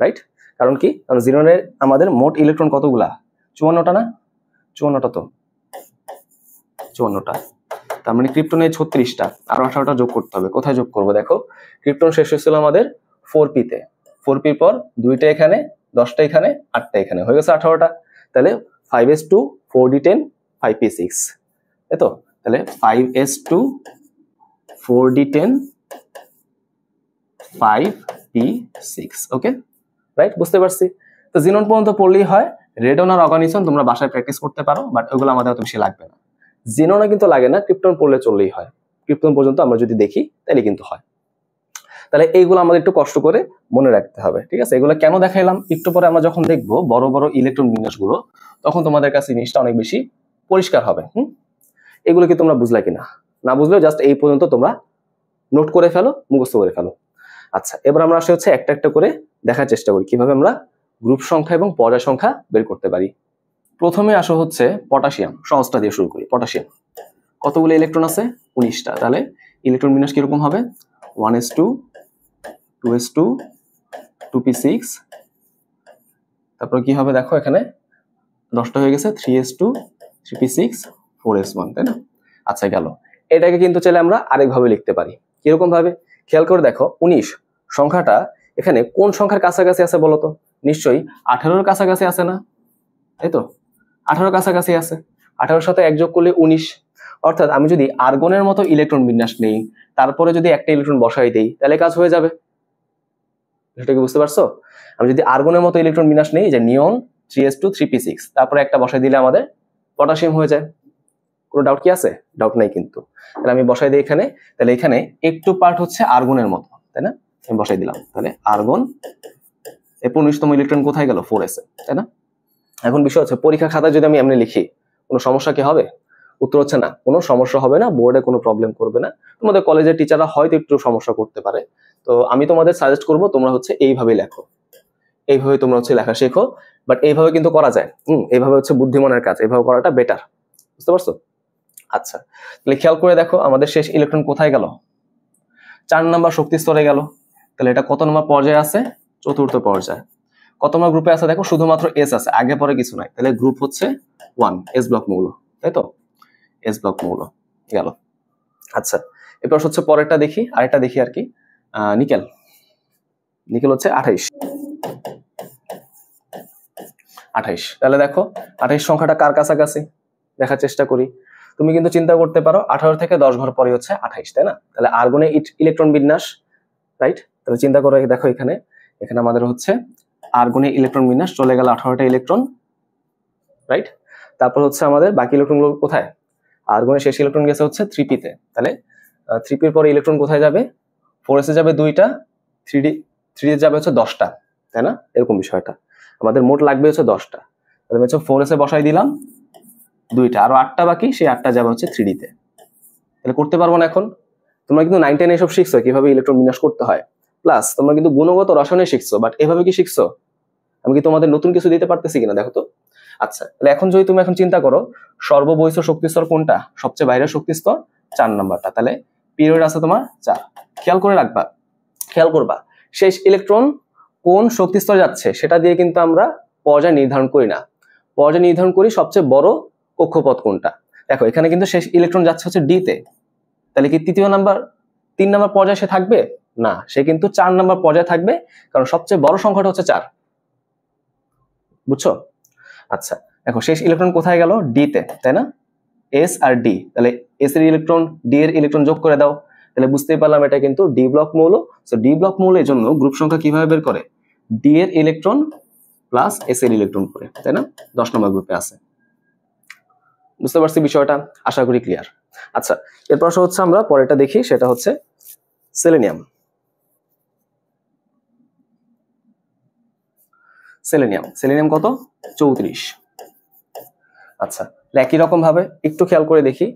রাইট, কারণ কি? কারণ জিননের আমাদের মোট ইলেকট্রন কতগুলা? 54টা না? 54টা তো, 54টা। তার মানে ক্রিপ্টনে 36টা, আরো 18টা যোগ করতে হবে। কোথায় যোগ করবো? দেখো, ক্রিপ্টন শেষ হয়েছিল আমাদের 4p-তে, 4p-র পর 2টা এখানে, 10টা এখানে, 8টা এখানে, হয়ে গেছে 18টা। তাহলে 5s2, 4d10, 5p6, তাই তো? তাহলে 5s2, 4d10, 5p6, ওকে, রাইট, বুঝতে পারছি। তো জিনন পর্যন্ত পড়লেই হয়। রেডন আর অর্গানিজম তোমরা বাসায় প্র্যাকটিস করতে পারো, বাট ওগুলো আমাদের অত বেশি লাগবে না। জিননে কিন্তু লাগে না, ক্রিপ্টন পড়লে চললেই হয়। ক্রিপ্টন পর্যন্ত আমরা যদি দেখি তাহলে কিন্তু হয়। তাহলে এইগুলো আমাদের একটু কষ্ট করে মনে রাখতে হবে, ঠিক আছে? এগুলো কেন দেখাইলাম একটু পরে আমরা যখন দেখবো বড় বড় ইলেকট্রন বিন্যাসগুলো, তখন তোমাদের কাছে জিনিসটা অনেক বেশি পরিষ্কার হবে। এগুলো কি তোমরা বুঝলা কিনা? না বুঝলেও জাস্ট এই পর্যন্ত তোমরা নোট করে ফেলো, মুখস্থ করে ফেলো। আচ্ছা, এবার আমরা আসলে হচ্ছে একটা একটা করে দেখার চেষ্টা করি কিভাবে আমরা গ্রুপ সংখ্যা এবং পর্যায় সংখ্যা বের করতে পারি। প্রথমে আসো হচ্ছে পটাশিয়াম, সহজটা দিয়ে শুরু করি। পটাশিয়াম কতগুলো ইলেকট্রন আছে? 19টা। তাহলে ইলেকট্রন বিন্যাস কিরকম হবে? 1s2, 2s2, 2p6, তারপর কি হবে দেখো এখানে 10টা হয়ে গেছে, 3s2, 3p6, 4s1, তাই না? আচ্ছা, গেল। এটাকে কিন্তু চাইলে আমরা আরেকভাবে লিখতে পারি। কিরকম ভাবে? খেয়াল করে দেখো 19 সংখ্যাটা এখানে কোন সংখ্যার কাছাকাছি আছে বলতো? নিশ্চয়ই 18-র কাছাকাছি আছে না, তাই তো? 18-র কাছাকাছি আছে, 18-র সাথে 1 যোগ করলে 19। অর্থাৎ আমি যদি আর্গনের মতো ইলেকট্রন বিন্যাস নেই, তারপরে যদি একটা ইলেকট্রন বসাই দেই, তাহলে কাজ হয়ে যাবে। সেটা কি বুঝতে পারছো? আমি যদি আর্গনের মতো ইলেকট্রন বিন্যাস নেই, যে নিয়ন 3s2 3p6, তারপরে একটা বসাই দিলে আমাদের পটাশিয়াম হয়ে যায়। কোনো ডাউট কি আছে? ডাউট নাই কিন্তু। তাহলে আমি বসাই দিই এখানে, তাহলে এখানে একটু পার্ট হচ্ছে আর্গনের মতো, তাই না? আমি বসাই দিলাম, তাহলে আর্গন, এই 15তম ইলেকট্রন কোথায় গেল? 4s এ, তাই না? এখন বিষয় হচ্ছে পরীক্ষা খাতায় যদি আমি এমনি লিখি, কোনো সমস্যা কি হবে? উত্তর হচ্ছে না, কোনো সমস্যা হবে না, বোর্ডে কোনো প্রবলেম করবে না। তোমাদের কলেজের টিচাররা হয়তো একটু সমস্যা করতে পারে, তো আমি তোমাদের সাজেস্ট করবো তোমরা হচ্ছে এইভাবেই লেখো, এইভাবে তোমরা হচ্ছে লেখা শেখো। বাট এইভাবে কিন্তু করা যায়, এইভাবে হচ্ছে বুদ্ধিমানের কাজ, এইভাবে করাটা বেটার। বুঝতে পারছো? আচ্ছা, তাহলে খেয়াল করে দেখো আমাদের শেষ ইলেকট্রন কোথায় গেল? 4 নাম্বার শক্তি স্তরে গেল। তাহলে এটা কত নম্বর পর্যায়ে আছে? চতুর্থ পর্যায়ে। কত নম্বর গ্রুপে আছে? দেখো শুধুমাত্র এস আছে, আগে পরে কিছু নাই। তাহলে গ্রুপ হচ্ছে 1, এস ব্লক মৌল, তাই তো? এস ব্লক মৌল গেল। আচ্ছা, এরপর হচ্ছে পরেরটা দেখি, আরেকটা দেখি আর কি। নিকেল, নিকেল হচ্ছে 28। তাহলে দেখো 28 সংখ্যাটা কার কাছাকাছি দেখার চেষ্টা করি। তুমি কিন্তু চিন্তা করতে পারো 18 থেকে 10 ঘর পরে হচ্ছে 28, তাই না? তাহলে আর্গনে ইলেকট্রন বিন্যাস, রাইট? তাহলে চিন্তা করে দেখো এখানে আমাদের হচ্ছে আর্গনে ইলেকট্রন বিন্যাস চলে গেল 18টা ইলেকট্রন, রাইট? তারপর হচ্ছে আমাদের বাকি ইলেকট্রনগুলো কোথায়? আর্গনের শেষ ইলেকট্রন গেছে হচ্ছে 3p তে। তাহলে 3p এর পরে ইলেকট্রন কোথায় যাবে? 4s এ যাবে 2টা, 3d যাবে হচ্ছে 10টা, তাই না? এরকম বিষয়টা। আমাদের মোট লাগবে হচ্ছে 10টা। তাহলে আমি হচ্ছে 4s এ বসাই দিলাম 2টা, আরো 8টা বাকি, সেই 8টা যাবে হচ্ছে 3d তে। তাহলে করতে পারবো না এখন? তোমরা কিন্তু 9, 10 এসব শিখছো কিভাবে ইলেকট্রন বিন্যাস করতে হয়, প্লাস তোমরা কিন্তু গুণগত রসায়নে শিখছো, বাট এভাবে কি শিখছো? আমি কি তোমাদের নতুন কিছু দিতে পারতেছি কিনা দেখো তো। আচ্ছা, তাহলে এখন যদি তুমি এখন চিন্তা করো সর্ববহিষ্ঠ শক্তিস্তর কোনটা? সবচেয়ে বাইরের শক্তিস্তর 4 নাম্বারটা। তাহলে পিরিয়ড আছে তোমার 4। খেয়াল করে রাখবা, খেয়াল করবা শেষ ইলেকট্রন কোন শক্তিস্তরে যাচ্ছে সেটা দিয়ে কিন্তু আমরা পর্যায় নির্ধারণ করি না। পর্যায় নির্ধারণ করি সবচেয়ে বড় কক্ষপথ কোনটা। দেখো এখানে কিন্তু শেষ ইলেকট্রন যাচ্ছে হচ্ছে ডি তে। তাহলে কি 3 নাম্বার পর্যায়ে সে থাকবে না, সে কিন্তু 4 নাম্বার পর্যায়ে থাকবে, কারণ সবচেয়ে বড় সংখ্যাটা হচ্ছে 4। বুঝছো? আচ্ছা, দেখো শেষ ইলেকট্রন কোথায় গেল? ডি তে, তাই না? এস আর ডি, তাহলে এস এর ইলেকট্রন ডি এর ইলেকট্রন যোগ করে দাও। তাহলে বুঝতেই পারলাম এটা কিন্তু ডি ব্লক মৌল। সো ডি ব্লক মৌলের জন্য গ্রুপ সংখ্যা কিভাবে বের করে? ডি এর ইলেকট্রন প্লাস এস এর ইলেকট্রন করে, তাই না? 10 নম্বর গ্রুপে আছে। বুঝতে পারছি বিষয়টা? আশা করি ক্লিয়ার। আচ্ছা, এরপর হচ্ছে আমরা পরেরটা দেখি, সেটা হচ্ছে সেলেনিয়াম। সেলেনিয়াম কত? 34। আচ্ছা, একই রকম ভাবে একটু খেয়াল করে দেখি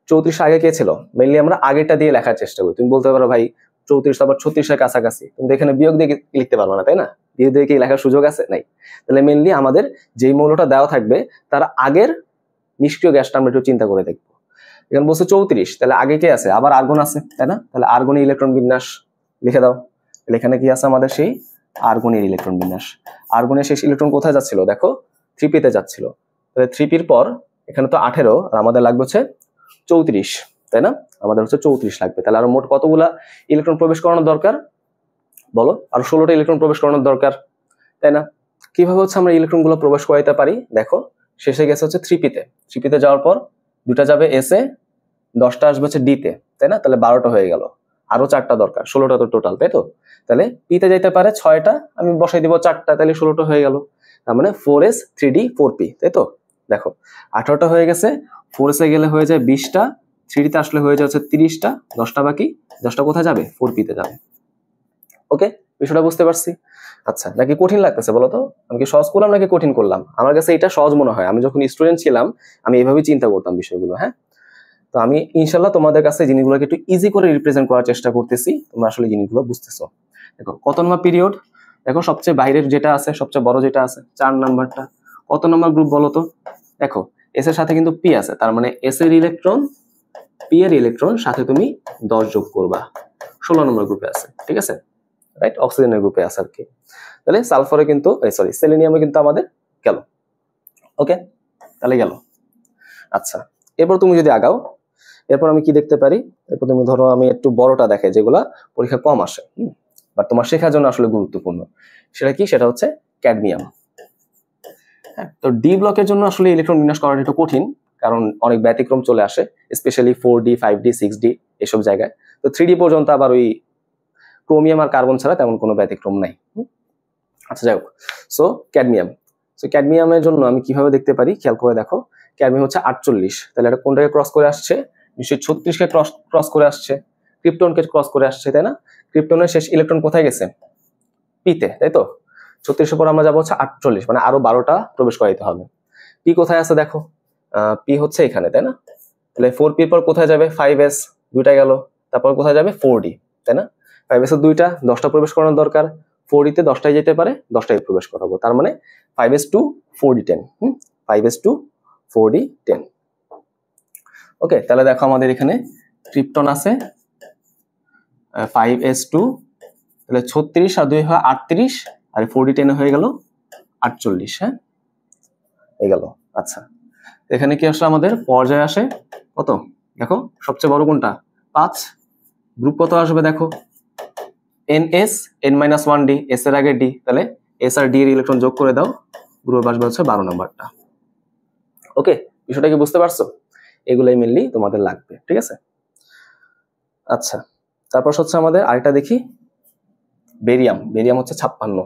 34 আগে কে ছিল? মেইনলি আমরা আগেরটা দিয়ে লেখার চেষ্টা করি। তুমি বলতে পারো ভাই 34 আবার 36 এর কাছাকাছি, তুমি এখানে বিয়োগ দিয়ে লিখতে পারবে না, তাই না? বিয়োগ দিয়ে কি লেখার সুযোগ আছে? নাই। তাহলে মেইনলি আমাদের যেই মৌলটা দেওয়া থাকবে তার আগের নিষ্ক্রিয় গ্যাসটা আমরা একটু চিন্তা করে দেখবো। এখানে বলছে 34, তাহলে আগে কে আছে? আবার আর্গন আছে, তাই না? তাহলে আর্গনের ইলেকট্রন বিন্যাস লিখে দাও। তাহলে এখানে কি আছে আমাদের? সেই আর্গনের ইলেকট্রন বিন্যাস। আর্গনের শেষ ইলেকট্রন কোথায় যাচ্ছিল? দেখো 3p তে যাচ্ছিল। তাহলে 3p এর পর এখানে তো 18, আর আমাদের লাগবে হচ্ছে 34, তাই না? আমাদের হচ্ছে 34 লাগবে। তাহলে আরো মোট কতগুলা ইলেকট্রন প্রবেশ করানোর দরকার বলো? আর 16টা ইলেকট্রন প্রবেশ করানোর দরকার, তাই না? কিভাবে হচ্ছে আমরা ইলেকট্রন গুলো প্রবেশ করাইতে পারি? দেখো শেষে গেছে হচ্ছে 3p তে। 3p তে যাওয়ার পর 2টা যাবে এস এ, 10টা আসবে হচ্ছে ডি তে, তাই না? তাহলে 12টা হয়ে গেল, আরো 4টা দরকার, 16টা তো টোটাল, তাই তো? তাহলে পি তে যাইতে পারে 6টা, আমি বসাই দিব 4টা, তাহলে 16টা হয়ে গেল। তার মানে 4s 3d 4p, তাই তো? দেখো 18টা হয়ে গেছে, 4s এ গেলে হয়ে যায় 20টা, 3d তে আসলে হয়ে যাচ্ছে 30টা, 10টা বাকি, 10টা কোথায় যাবে? 4p তে যাবে। ওকে, বিষয়টা বুঝতে পারছি? আচ্ছা, নাকি কঠিন লাগতেছে বলো তো? আমি কি সহজ করলাম নাকি কঠিন করলাম? আমার কাছে এটা সহজ মনে হয়। আমি যখন স্টুডেন্ট ছিলাম আমি এইভাবেই চিন্তা করতাম বিষয়গুলো। হ্যাঁ, তো আমি ইনশাল্লাহ তোমাদের কাছে জিনিসগুলোকে একটু ইজি করে রিপ্রেজেন্ট করার চেষ্টা করতেছি, তোমরা আসলে জিনিসগুলো বুঝতেছো। দেখো কত নম্বর পিরিয়ড? দেখো সবচেয়ে বাইরের যেটা আছে, সবচেয়ে বড় যেটা আছে 4 নাম্বারটা। কত নম্বর গ্রুপ বলো তো? দেখো এস এর সাথে কিন্তু পি আছে, তার মানে এস এর ইলেকট্রন পি এর ইলেকট্রন সাথে তুমি 10 যোগ করবা, 16 নম্বর গ্রুপে আছে, ঠিক আছে? রাইট, অক্সিজেনের গ্রুপে আছে আর কি। তাহলে সালফারে কিন্তু সেলেনিয়ামে কিন্তু আমাদের গেল। ওকে, তাহলে গেল। আচ্ছা, এরপর তুমি যদি আগাও, এরপর আমি কি দেখতে পারি, এরপর তুমি ধরো আমি একটু বড়টা দেখাই যেগুলা পরীক্ষা কম আসে, বাট তোমার শেখার জন্য আসলে গুরুত্বপূর্ণ। সেটা কি? সেটা হচ্ছে ক্যাডমিয়াম। হ্যাঁ, তো ডি ব্লকের জন্য আসলে ইলেকট্রন বিন্যাস করাটা একটু কঠিন, কারণ অনেক ব্যতিক্রম চলে আসে, স্পেশালি 4D 5D 6D এসব জায়গায়। তো 3D পর্যন্ত আবার ওই ক্রোমিয়াম আর কার্বন ছাড়া তেমন কোনো ব্যতিক্রম নাই। আচ্ছা যাই হোক, সো ক্যাডমিয়ামের জন্য আমি কিভাবে দেখতে পারি খেয়াল করে দেখো। ক্যাডমিয়াম হচ্ছে 48, তাহলে এটা কোনটাকে ক্রস করে আসছে? নিশ্চয়ই 36কে ক্রস করে আসছে, ক্রিপ্টনকে ক্রস করে আসছে, তাই না? ক্রিপ্টনের শেষ ইলেকট্রন কোথায় গেছে? পিতে, তাই তো? 36 পর আমরা যাবো হচ্ছে 48, মানে আরো 12টা প্রবেশ করাইতে হবে। পি কোথায় আছে দেখো, পি হচ্ছে এখানে, তাই না? তাহলে 4P পর কোথায় যাবে? 5S, দুইটা গেল। তারপর কোথায় যাবে? 4D, তাই না? 5S এর দুইটা, 10টা প্রবেশ করানোর দরকার। 4D তে 10টাই যেতে পারে, 10টাই প্রবেশ করাবো। তার মানে 5S to 4D 10, 5S to 4D 10। ওকে, তাহলে দেখো আমাদের এখানে ক্রিপ্টন আছে 5S to, তাহলে 36 আর 2 হয় 38, আর 4D 10 হয়ে গেল 48। হ্যাঁ, এই গেল। আচ্ছা, এখানে কি আসলে আমাদের পর্যায়ে আসে কত? দেখো সবচেয়ে বড় কোনটা? 5। গ্রুপ কত আসবে দেখো? NS, N-1D, S এর আগে D, তাহলে S আর D এর ইলেকট্রন যোগ করে দাও, গ্রুপ আসবে হচ্ছে 12 নম্বরটা। ওকে, বিষয়টা কি বুঝতে পারছো? এগুলাই মেনলি তোমাদের লাগবে, ঠিক আছে? আচ্ছা, তারপর হচ্ছে আমাদের আরেকটা দেখি, বেরিয়াম হচ্ছে 56।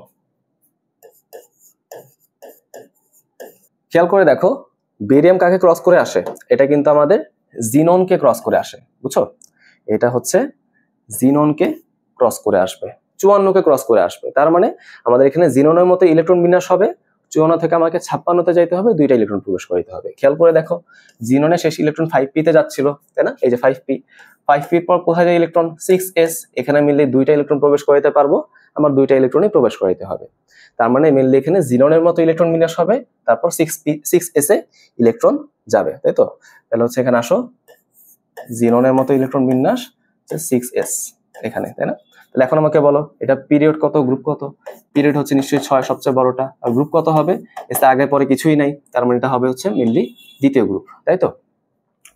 খেয়াল করে দেখো, বেরিয়াম কাকে ক্রস করে আসে? এটা কিন্তু আমাদের জিননকে ক্রস করে আসে, বুঝছো? এটা হচ্ছে জিননকে ক্রস করে আসবে, 54কে ক্রস করে আসবে। তার মানে আমাদের এখানে জিননের মতো ইলেকট্রন বিন্যাস হবে, 54 থেকে আমাকে 56তে যাইতে হবে, দুইটা ইলেকট্রন প্রবেশ করতে হবে। খেয়াল করে দেখো, জিননের শেষ ইলেকট্রন 5P তে যাচ্ছিল, তাই না? এই যে 5P পর কোথায় যায় ইলেকট্রন? 6S, এখানে মিললে দুইটা ইলেকট্রন প্রবেশ করাইতে পারবো, আমার দুইটা ইলেকট্রনই প্রবেশ করাইতে হবে। তার মানে মেনলি এখানে জিননের মতো ইলেকট্রন বিন্যাস হবে, তারপর 6S এ ইলেকট্রন যাবে, তাই তো? তাহলে হচ্ছে এখানে আসো, জিননের মতো ইলেকট্রন বিন্যাস 6S এখানে, তাই না? তাহলে এখন আমাকে বলো, এটা পিরিয়ড কত, গ্রুপ কত? পিরিয়ড হচ্ছে নিশ্চয়ই 6, সবচেয়ে বড়টা। আর গ্রুপ কত হবে? এতে আগে পরে কিছুই নাই, তার মানে এটা হবে হচ্ছে মেনলি দ্বিতীয় গ্রুপ, তাই তো?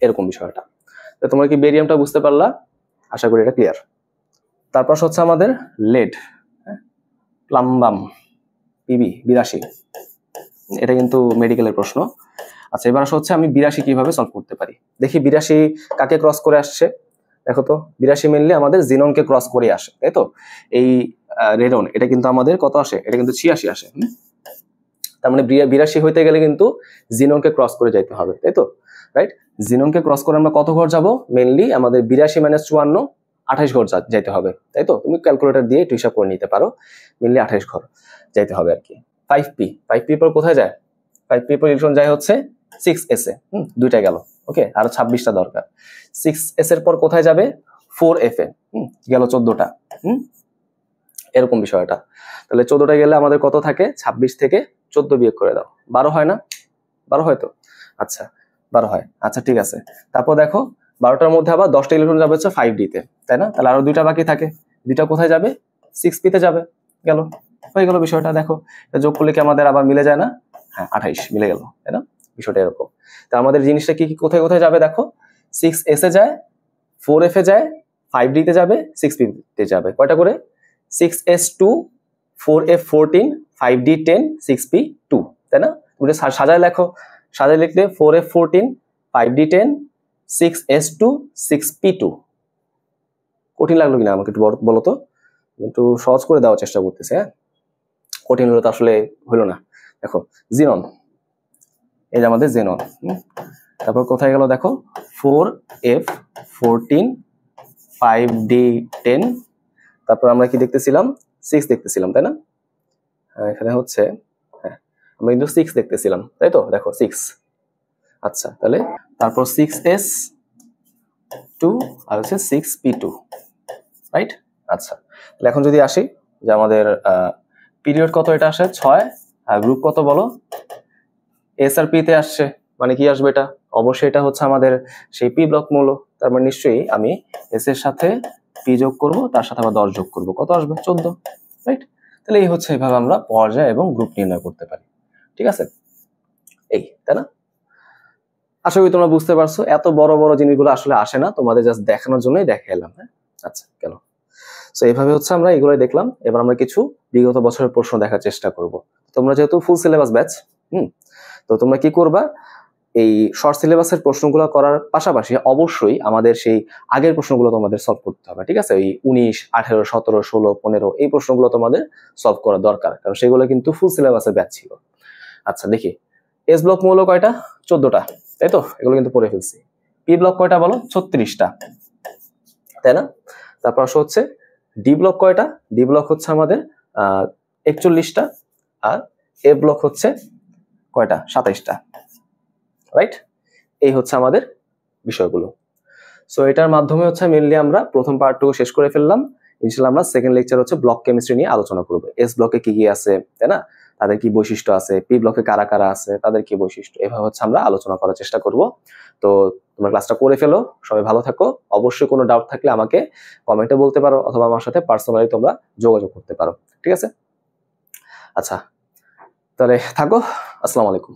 এরকম বিষয়টা। তো তোমরা কি বেরিয়ামটা বুঝতে পারলা? আশা করি এটা ক্লিয়ার। তারপর হচ্ছে আমাদের লেড, প্লাম্বাম, PB 82। এটা কিন্তু মেডিকেলের প্রশ্ন। আচ্ছা, এবার হচ্ছে আমি 82 কিভাবে সলভ করতে পারি দেখি। 82 কাকে ক্রস করে আসছে দেখো তো? 82 মেনলি আমাদের জিননকে ক্রস করে আসে, তাই তো? এই রেডন, এটা কিন্তু আমাদের কত আসে? এটা কিন্তু 86 আসে। তার মানে 82 হইতে গেলে কিন্তু জিননকে ক্রস করে যাইতে হবে, তাই তো? রাইট, জিননকে ক্রস করে আমরা কত ঘর যাব? মেনলি আমাদের 82 - 54, 28 ঘর যাইতে হবে, তাই তো? তুমি ক্যালকুলেটর দিয়ে একটু হিসাব করে নিতে পারো, মেনলি 28 ঘর যাইতে হবে আর কি। 5P পর কোথায় যায়? 5P পর ইলেকট্রন যায় হচ্ছে 6S এ, দুইটা গেল। ওকে, আরো 26টা দরকার। 6S এর পর কোথায় যাবে? 4F এ, গেল 14টা। এরকম বিষয়টা। তাহলে 14টা গেলে আমাদের কত থাকে? 26 থেকে 14 বিয়োগ করে দাও, 12 হয় না? 12 হয় তো? আচ্ছা, 12 হয়। আচ্ছা ঠিক আছে, তারপর দেখো 12টার মধ্যে আবার 10টা ইলেকট্রন যাবে হচ্ছে 5D তে, তাই না? তাহলে আরো দুইটা বাকি থাকে, দুইটা কোথায় যাবে? 6P তে যাবে। গেল, হয়ে গেল বিষয়টা। দেখো যোগ করলে কি আমাদের আবার মিলে যায় না? হ্যাঁ, 28 মিলে গেল, তাই না? বিষয়টা এরকম। তা আমাদের জিনিসটা কি কোথায় কোথায় যাবে দেখো? 6S এ যায়, 4F এ যায়, 5D তে যাবে, 6P তে যাবে। কয়টা করে? 6S 2, 4F 14, 5D 10, 6P 2, তাই না? তুমি সাজায় লেখো, সাজায় লিখলে 4F 14, 5D 10, 6S 2, 6P 2। কঠিন লাগলো কিনা আমাকে একটু বলো তো, একটু সহজ করে দেওয়ার চেষ্টা করতেছে। হ্যাঁ, কঠিন হলে তো আসলে হলো না। দেখো জিনন, এই যে আমাদের জিনন। তারপর কোথায় গেল দেখো? 4F 14, 5D 10, তারপর আমরা কি দেখতেছিলাম? 6 দেখতেছিলাম, তাই না? এখানে হচ্ছে, হ্যাঁ, আমরা কিন্তু 6 দেখতেছিলাম, তাই তো? দেখো 6। আচ্ছা, তাহলে তারপর 6S 2 আর হচ্ছে 6P 2, রাইট? আচ্ছা, তাহলে এখন যদি আসি যে আমাদের পিরিয়ড কত, এটা আসে 6, আর গ্রুপ কত বলো? S আর P তে আসছে, মানে কি আসবে এটা? অবশ্যই এটা হচ্ছে আমাদের সেই P ব্লক মূল। তার মানে নিশ্চয়ই আমি S এর সাথে P যোগ করব, তার সাথে আবার 10 যোগ করব, কত আসবে? 14, রাইট? তাহলে এই হচ্ছে এইভাবে আমরা পর্যায় এবং গ্রুপ নির্ণয় করতে পারি, ঠিক আছে? এই, তাই না? আশা করি তোমরা বুঝতে পারছো, এত বড় বড় জিনিসগুলো আসলে আসে না, তোমাদের জাস্ট দেখানোর জন্যই দেখাইলাম। হ্যাঁ, আচ্ছা কেন, তো এইভাবে হচ্ছে আমরা এগুলোই দেখলাম। এবার আমরা কিছু বিগত বছরের প্রশ্ন দেখার চেষ্টা করব। তোমরা যেহেতু ফুল সিলেবাস ব্যাচ, তো তোমরা কি করবা, এই শর্ট সিলেবাসের প্রশ্নগুলো করার পাশাপাশি অবশ্যই আমাদের সেই আগের প্রশ্নগুলো তোমাদের সলভ করতে হবে, ঠিক আছে? ওই 19, 18, 17, 16, 15 এই প্রশ্নগুলো তোমাদের সলভ করা দরকার, কারণ সেগুলো কিন্তু ফুল সিলেবাসের ব্যাচ ছিল। আচ্ছা দেখি, এস ব্লক মৌল কয়টা? 14টা, তাই তো? এগুলো কিন্তু পড়ে ফেলছি। পি ব্লক কয়টা বলো? 36টা, তাই না? তারপর হচ্ছে ডি ব্লক কয়টা? ডি ব্লক হচ্ছে আমাদের 41টা, আর এ ব্লক হচ্ছে কয়টা? 27টা, রাইট? এই হচ্ছে আমাদের বিষয়গুলো। সো এটার মাধ্যমে হচ্ছে মেনলি আমরা প্রথম পার্টটুকু শেষ করে ফেললাম। ইনশাআল্লাহ আমরা সেকেন্ড লেকচার হচ্ছে ব্লক কেমিস্ট্রি নিয়ে আলোচনা করব। এস ব্লকে কি কি আছে, তাই না? তাদের কি বৈশিষ্ট্য আছে, পি ব্লকে কারা কারা আছে, তাদের কি বৈশিষ্ট্য, এভাবে হচ্ছে আমরা আলোচনা করার চেষ্টা করব। তো তোমরা ক্লাসটা করে ফেলো, সবাই ভালো থাকো। অবশ্যই কোনো ডাউট থাকলে আমাকে কমেন্টে বলতে পারো, অথবা আমার সাথে পার্সোনালি তোমরা যোগাযোগ করতে পারো, ঠিক আছে? আচ্ছা, তাহলে থাকো। আসসালামু আলাইকুম।